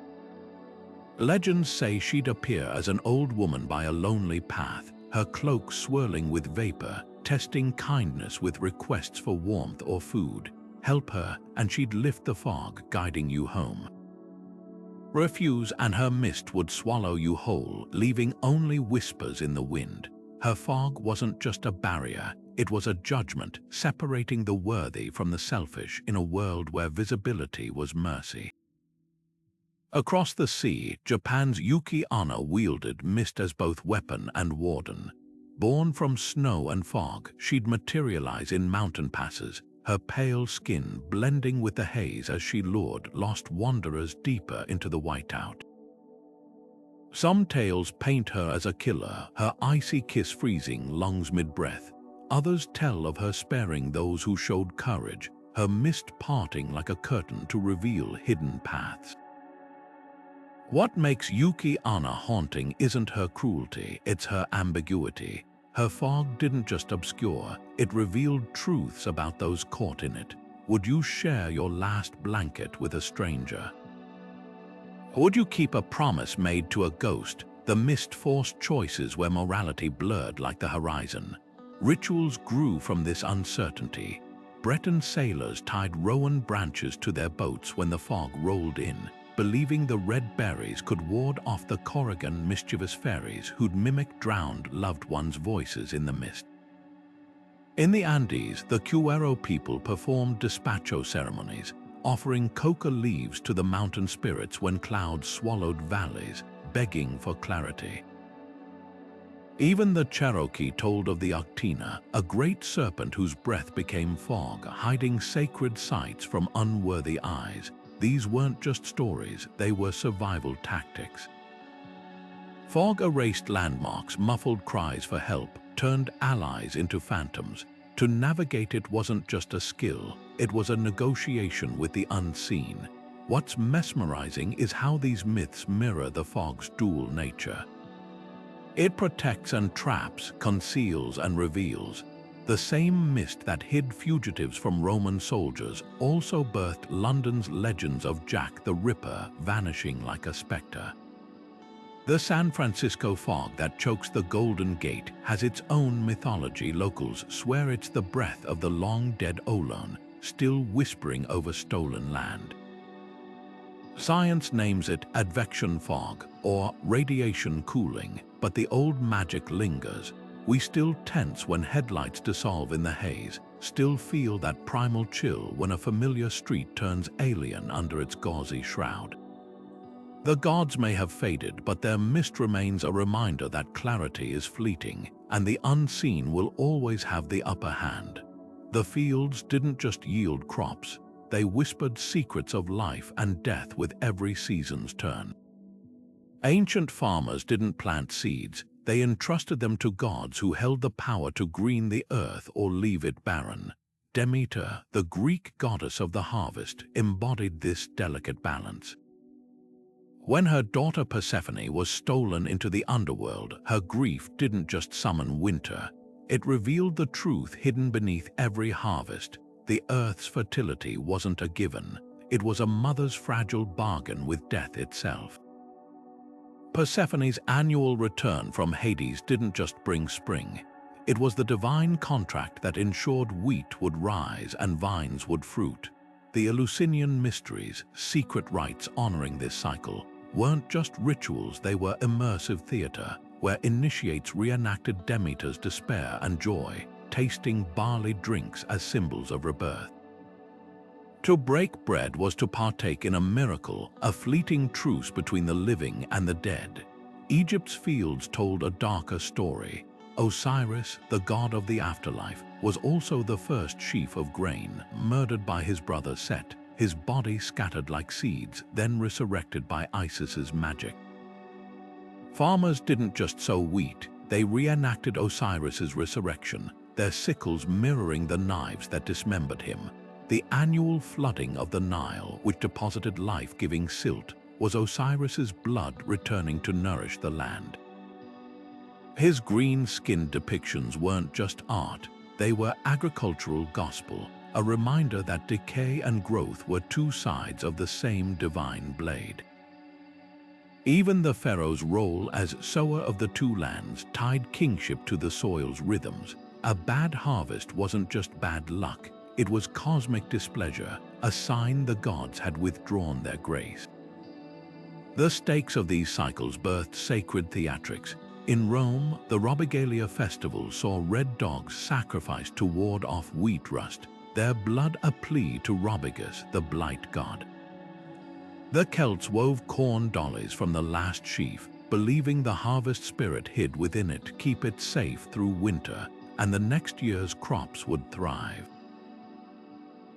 Legends say she'd appear as an old woman by a lonely path, her cloak swirling with vapor, testing kindness with requests for warmth or food. Help her, and she'd lift the fog, guiding you home. Refuse, and her mist would swallow you whole, leaving only whispers in the wind. Her fog wasn't just a barrier, it was a judgment, separating the worthy from the selfish in a world where visibility was mercy. Across the sea, Japan's Yuki Onna wielded mist as both weapon and warden. Born from snow and fog, she'd materialize in mountain passes, her pale skin blending with the haze as she lured lost wanderers deeper into the whiteout. Some tales paint her as a killer, her icy kiss freezing lungs mid-breath. Others tell of her sparing those who showed courage, her mist parting like a curtain to reveal hidden paths. What makes Yuki Onna haunting isn't her cruelty, it's her ambiguity. Her fog didn't just obscure, it revealed truths about those caught in it. Would you share your last blanket with a stranger? Would you keep a promise made to a ghost? The mist forced choices where morality blurred like the horizon. Rituals grew from this uncertainty. Breton sailors tied rowan branches to their boats when the fog rolled in, believing the red berries could ward off the Corrigan mischievous fairies who'd mimic drowned loved ones' voices in the mist. In the Andes, the Cuero people performed despacho ceremonies, offering coca leaves to the mountain spirits when clouds swallowed valleys, begging for clarity. Even the Cherokee told of the Octina, a great serpent whose breath became fog, hiding sacred sights from unworthy eyes. These weren't just stories, they were survival tactics. Fog erased landmarks, muffled cries for help, turned allies into phantoms. To navigate it wasn't just a skill, it was a negotiation with the unseen. What's mesmerizing is how these myths mirror the fog's dual nature. It protects and traps, conceals and reveals. The same mist that hid fugitives from Roman soldiers also birthed London's legends of Jack the Ripper vanishing like a spectre. The San Francisco fog that chokes the Golden Gate has its own mythology. Locals swear it's the breath of the long-dead Olon, still whispering over stolen land. Science names it advection fog or radiation cooling, but the old magic lingers. We still tense when headlights dissolve in the haze, still feel that primal chill when a familiar street turns alien under its gauzy shroud. The gods may have faded, but their mist remains a reminder that clarity is fleeting, and the unseen will always have the upper hand. The fields didn't just yield crops, they whispered secrets of life and death with every season's turn. Ancient farmers didn't plant seeds, they entrusted them to gods who held the power to green the earth or leave it barren. Demeter, the Greek goddess of the harvest, embodied this delicate balance. When her daughter Persephone was stolen into the underworld, her grief didn't just summon winter. It revealed the truth hidden beneath every harvest. The earth's fertility wasn't a given. It was a mother's fragile bargain with death itself. Persephone's annual return from Hades didn't just bring spring. It was the divine contract that ensured wheat would rise and vines would fruit. The Eleusinian mysteries, secret rites honoring this cycle, weren't just rituals, they were immersive theater, where initiates reenacted Demeter's despair and joy, tasting barley drinks as symbols of rebirth. To break bread was to partake in a miracle, a fleeting truce between the living and the dead. Egypt's fields told a darker story. Osiris, the god of the afterlife, was also the first sheaf of grain, murdered by his brother Set, his body scattered like seeds, then resurrected by Isis's magic. Farmers didn't just sow wheat, they reenacted Osiris's resurrection, their sickles mirroring the knives that dismembered him. The annual flooding of the Nile, which deposited life-giving silt, was Osiris's blood returning to nourish the land. His green-skinned depictions weren't just art, they were agricultural gospel, a reminder that decay and growth were two sides of the same divine blade. Even the pharaoh's role as sower of the two lands tied kingship to the soil's rhythms. A bad harvest wasn't just bad luck, it was cosmic displeasure, a sign the gods had withdrawn their grace. The stakes of these cycles birthed sacred theatrics. In Rome, the Robigalia festival saw red dogs sacrificed to ward off wheat rust, their blood a plea to Robigus, the blight god. The Celts wove corn dollies from the last sheaf, believing the harvest spirit hid within it keep it safe through winter, and the next year's crops would thrive.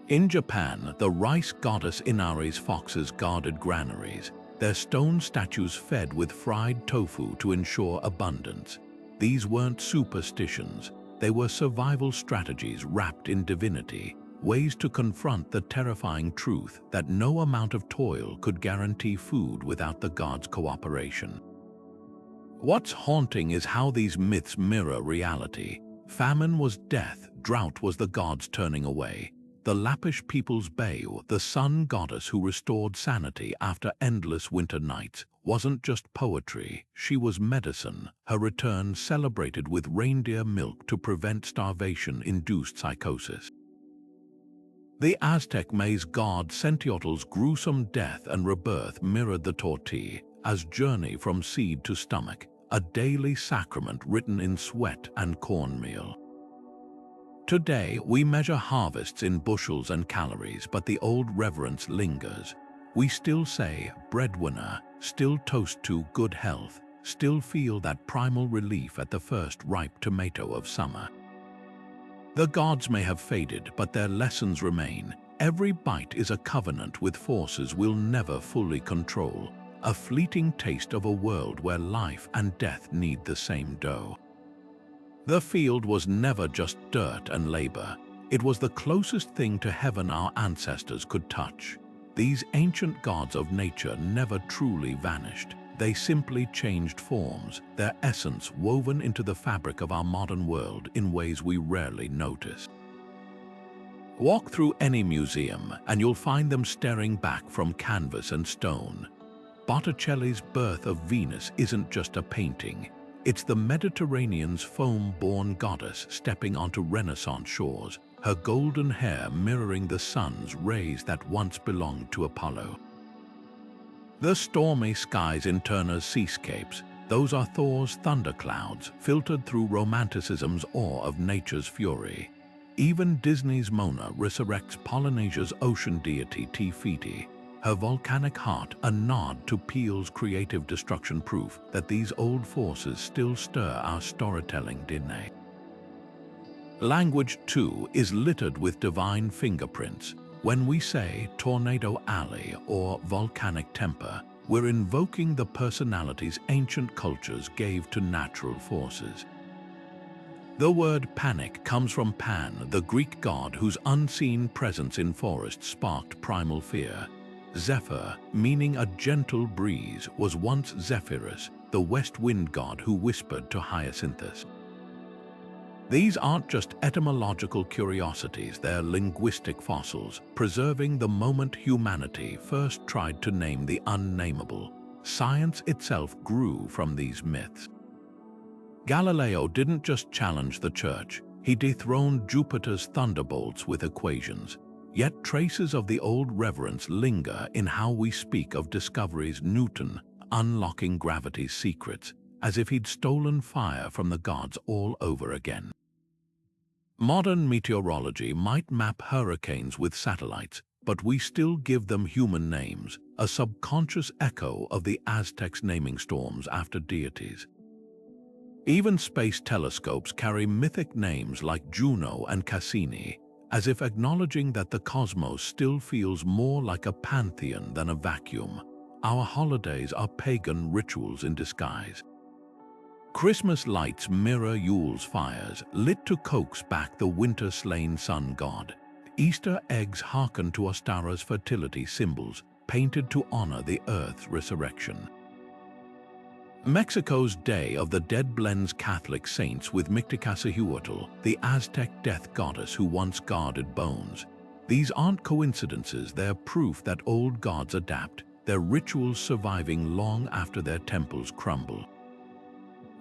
In Japan, the rice goddess Inari's foxes guarded granaries, their stone statues fed with fried tofu to ensure abundance. These weren't superstitions, they were survival strategies wrapped in divinity, ways to confront the terrifying truth that no amount of toil could guarantee food without the gods' cooperation. What's haunting is how these myths mirror reality. Famine was death, drought was the gods turning away. The Lappish people's Bale, the sun goddess who restored sanity after endless winter nights, wasn't just poetry, she was medicine. Her return celebrated with reindeer milk to prevent starvation-induced psychosis. The Aztec maize god Sentiotle's gruesome death and rebirth mirrored the tortilla, as journey from seed to stomach, a daily sacrament written in sweat and cornmeal. Today, we measure harvests in bushels and calories, but the old reverence lingers. We still say, breadwinner, still toast to good health, still feel that primal relief at the first ripe tomato of summer. The gods may have faded, but their lessons remain. Every bite is a covenant with forces we'll never fully control, a fleeting taste of a world where life and death need the same dough. The field was never just dirt and labor. It was the closest thing to heaven our ancestors could touch. These ancient gods of nature never truly vanished. They simply changed forms, their essence woven into the fabric of our modern world in ways we rarely notice. Walk through any museum and you'll find them staring back from canvas and stone. Botticelli's Birth of Venus isn't just a painting. It's the Mediterranean's foam-born goddess stepping onto Renaissance shores, her golden hair mirroring the sun's rays that once belonged to Apollo. The stormy skies in Turner's seascapes, those are Thor's thunderclouds, filtered through Romanticism's awe of nature's fury. Even Disney's Mona resurrects Polynesia's ocean deity Te Fiti, her volcanic heart a nod to Peele's creative destruction, proof that these old forces still stir our storytelling DNA. Language, too, is littered with divine fingerprints. When we say Tornado Alley or volcanic temper, we're invoking the personalities ancient cultures gave to natural forces. The word panic comes from Pan, the Greek god whose unseen presence in forests sparked primal fear. Zephyr, meaning a gentle breeze, was once Zephyrus, the west wind god who whispered to Hyacinthus. These aren't just etymological curiosities, they're linguistic fossils, preserving the moment humanity first tried to name the unnameable. Science itself grew from these myths. Galileo didn't just challenge the church, he dethroned Jupiter's thunderbolts with equations. Yet traces of the old reverence linger in how we speak of discoveries Newton unlocking gravity's secrets, as if he'd stolen fire from the gods all over again. Modern meteorology might map hurricanes with satellites, but we still give them human names, a subconscious echo of the Aztecs naming storms after deities. Even space telescopes carry mythic names like Juno and Cassini, as if acknowledging that the cosmos still feels more like a pantheon than a vacuum. Our holidays are pagan rituals in disguise. Christmas lights mirror Yule's fires, lit to coax back the winter-slain sun god. Easter eggs hearken to Ostara's fertility symbols, painted to honor the earth's resurrection. Mexico's Day of the Dead blends Catholic saints with Mictlantecuhtli, the Aztec death goddess who once guarded bones. These aren't coincidences, they're proof that old gods adapt, their rituals surviving long after their temples crumble.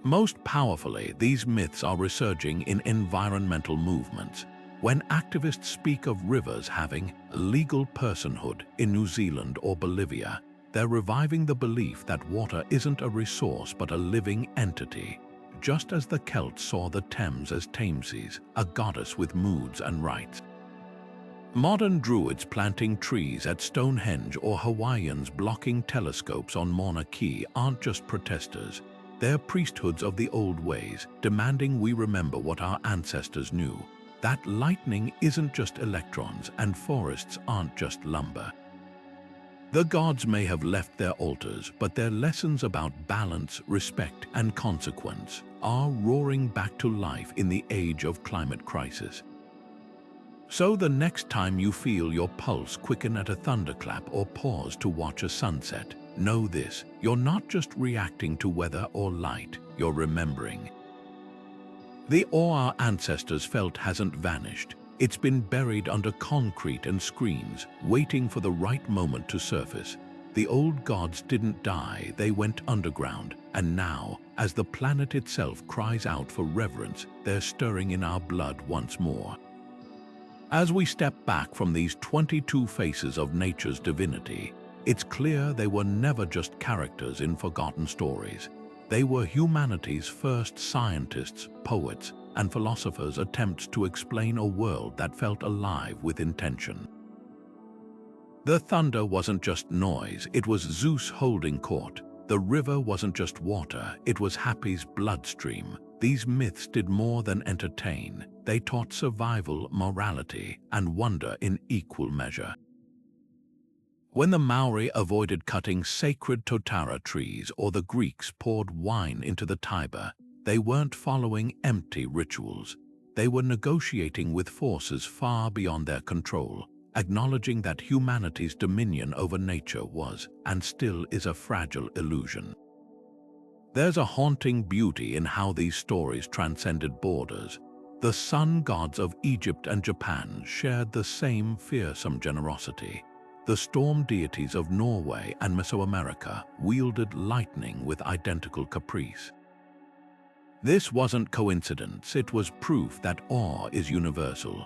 Most powerfully, these myths are resurging in environmental movements. When activists speak of rivers having legal personhood in New Zealand or Bolivia, they're reviving the belief that water isn't a resource but a living entity, just as the Celts saw the Thames as Tameses, a goddess with moods and rights. Modern Druids planting trees at Stonehenge or Hawaiians blocking telescopes on Mauna Kea aren't just protesters. They're priesthoods of the old ways, demanding we remember what our ancestors knew, that lightning isn't just electrons and forests aren't just lumber. The gods may have left their altars, but their lessons about balance, respect, and consequence are roaring back to life in the age of climate crisis. So the next time you feel your pulse quicken at a thunderclap or pause to watch a sunset, know this: you're not just reacting to weather or light, you're remembering. The awe our ancestors felt hasn't vanished. It's been buried under concrete and screens, waiting for the right moment to surface. The old gods didn't die, they went underground, and now, as the planet itself cries out for reverence, they're stirring in our blood once more. As we step back from these 22 faces of nature's divinity, it's clear they were never just characters in forgotten stories. They were humanity's first scientists, poets, and philosophers' attempts to explain a world that felt alive with intention. The thunder wasn't just noise, it was Zeus holding court. The river wasn't just water, it was Happy's bloodstream. These myths did more than entertain. They taught survival, morality, and wonder in equal measure. When the Maori avoided cutting sacred totara trees or the Greeks poured wine into the Tiber, they weren't following empty rituals. They were negotiating with forces far beyond their control, acknowledging that humanity's dominion over nature was, and still is, a fragile illusion. There's a haunting beauty in how these stories transcended borders. The sun gods of Egypt and Japan shared the same fearsome generosity. The storm deities of Norway and Mesoamerica wielded lightning with identical caprice. This wasn't coincidence, it was proof that awe is universal.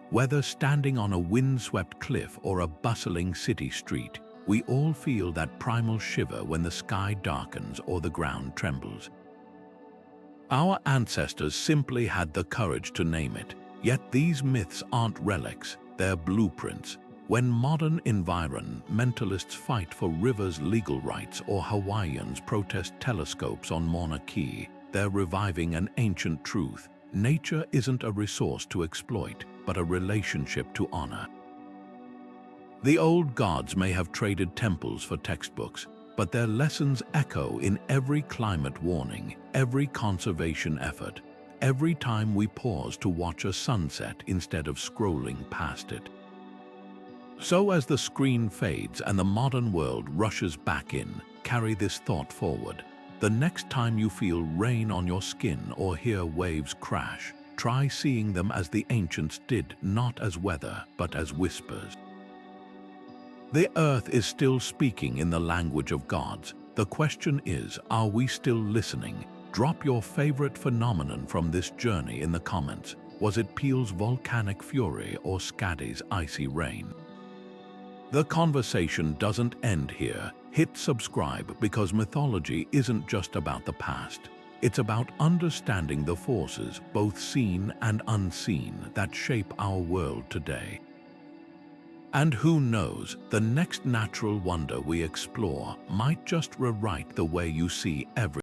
Whether standing on a wind-swept cliff or a bustling city street, we all feel that primal shiver when the sky darkens or the ground trembles. Our ancestors simply had the courage to name it, yet these myths aren't relics, they're blueprints. When modern environmentalists fight for rivers' legal rights or Hawaiians protest telescopes on Mauna Kea, they're reviving an ancient truth. Nature isn't a resource to exploit, but a relationship to honor. The old gods may have traded temples for textbooks, but their lessons echo in every climate warning, every conservation effort, every time we pause to watch a sunset instead of scrolling past it. So as the screen fades and the modern world rushes back in, carry this thought forward. The next time you feel rain on your skin or hear waves crash, try seeing them as the ancients did, not as weather, but as whispers. The earth is still speaking in the language of gods. The question is, are we still listening? Drop your favorite phenomenon from this journey in the comments. Was it Peel's volcanic fury or Skadi's icy rain? The conversation doesn't end here. Hit subscribe because mythology isn't just about the past. It's about understanding the forces, both seen and unseen, that shape our world today. And who knows, the next natural wonder we explore might just rewrite the way you see everything.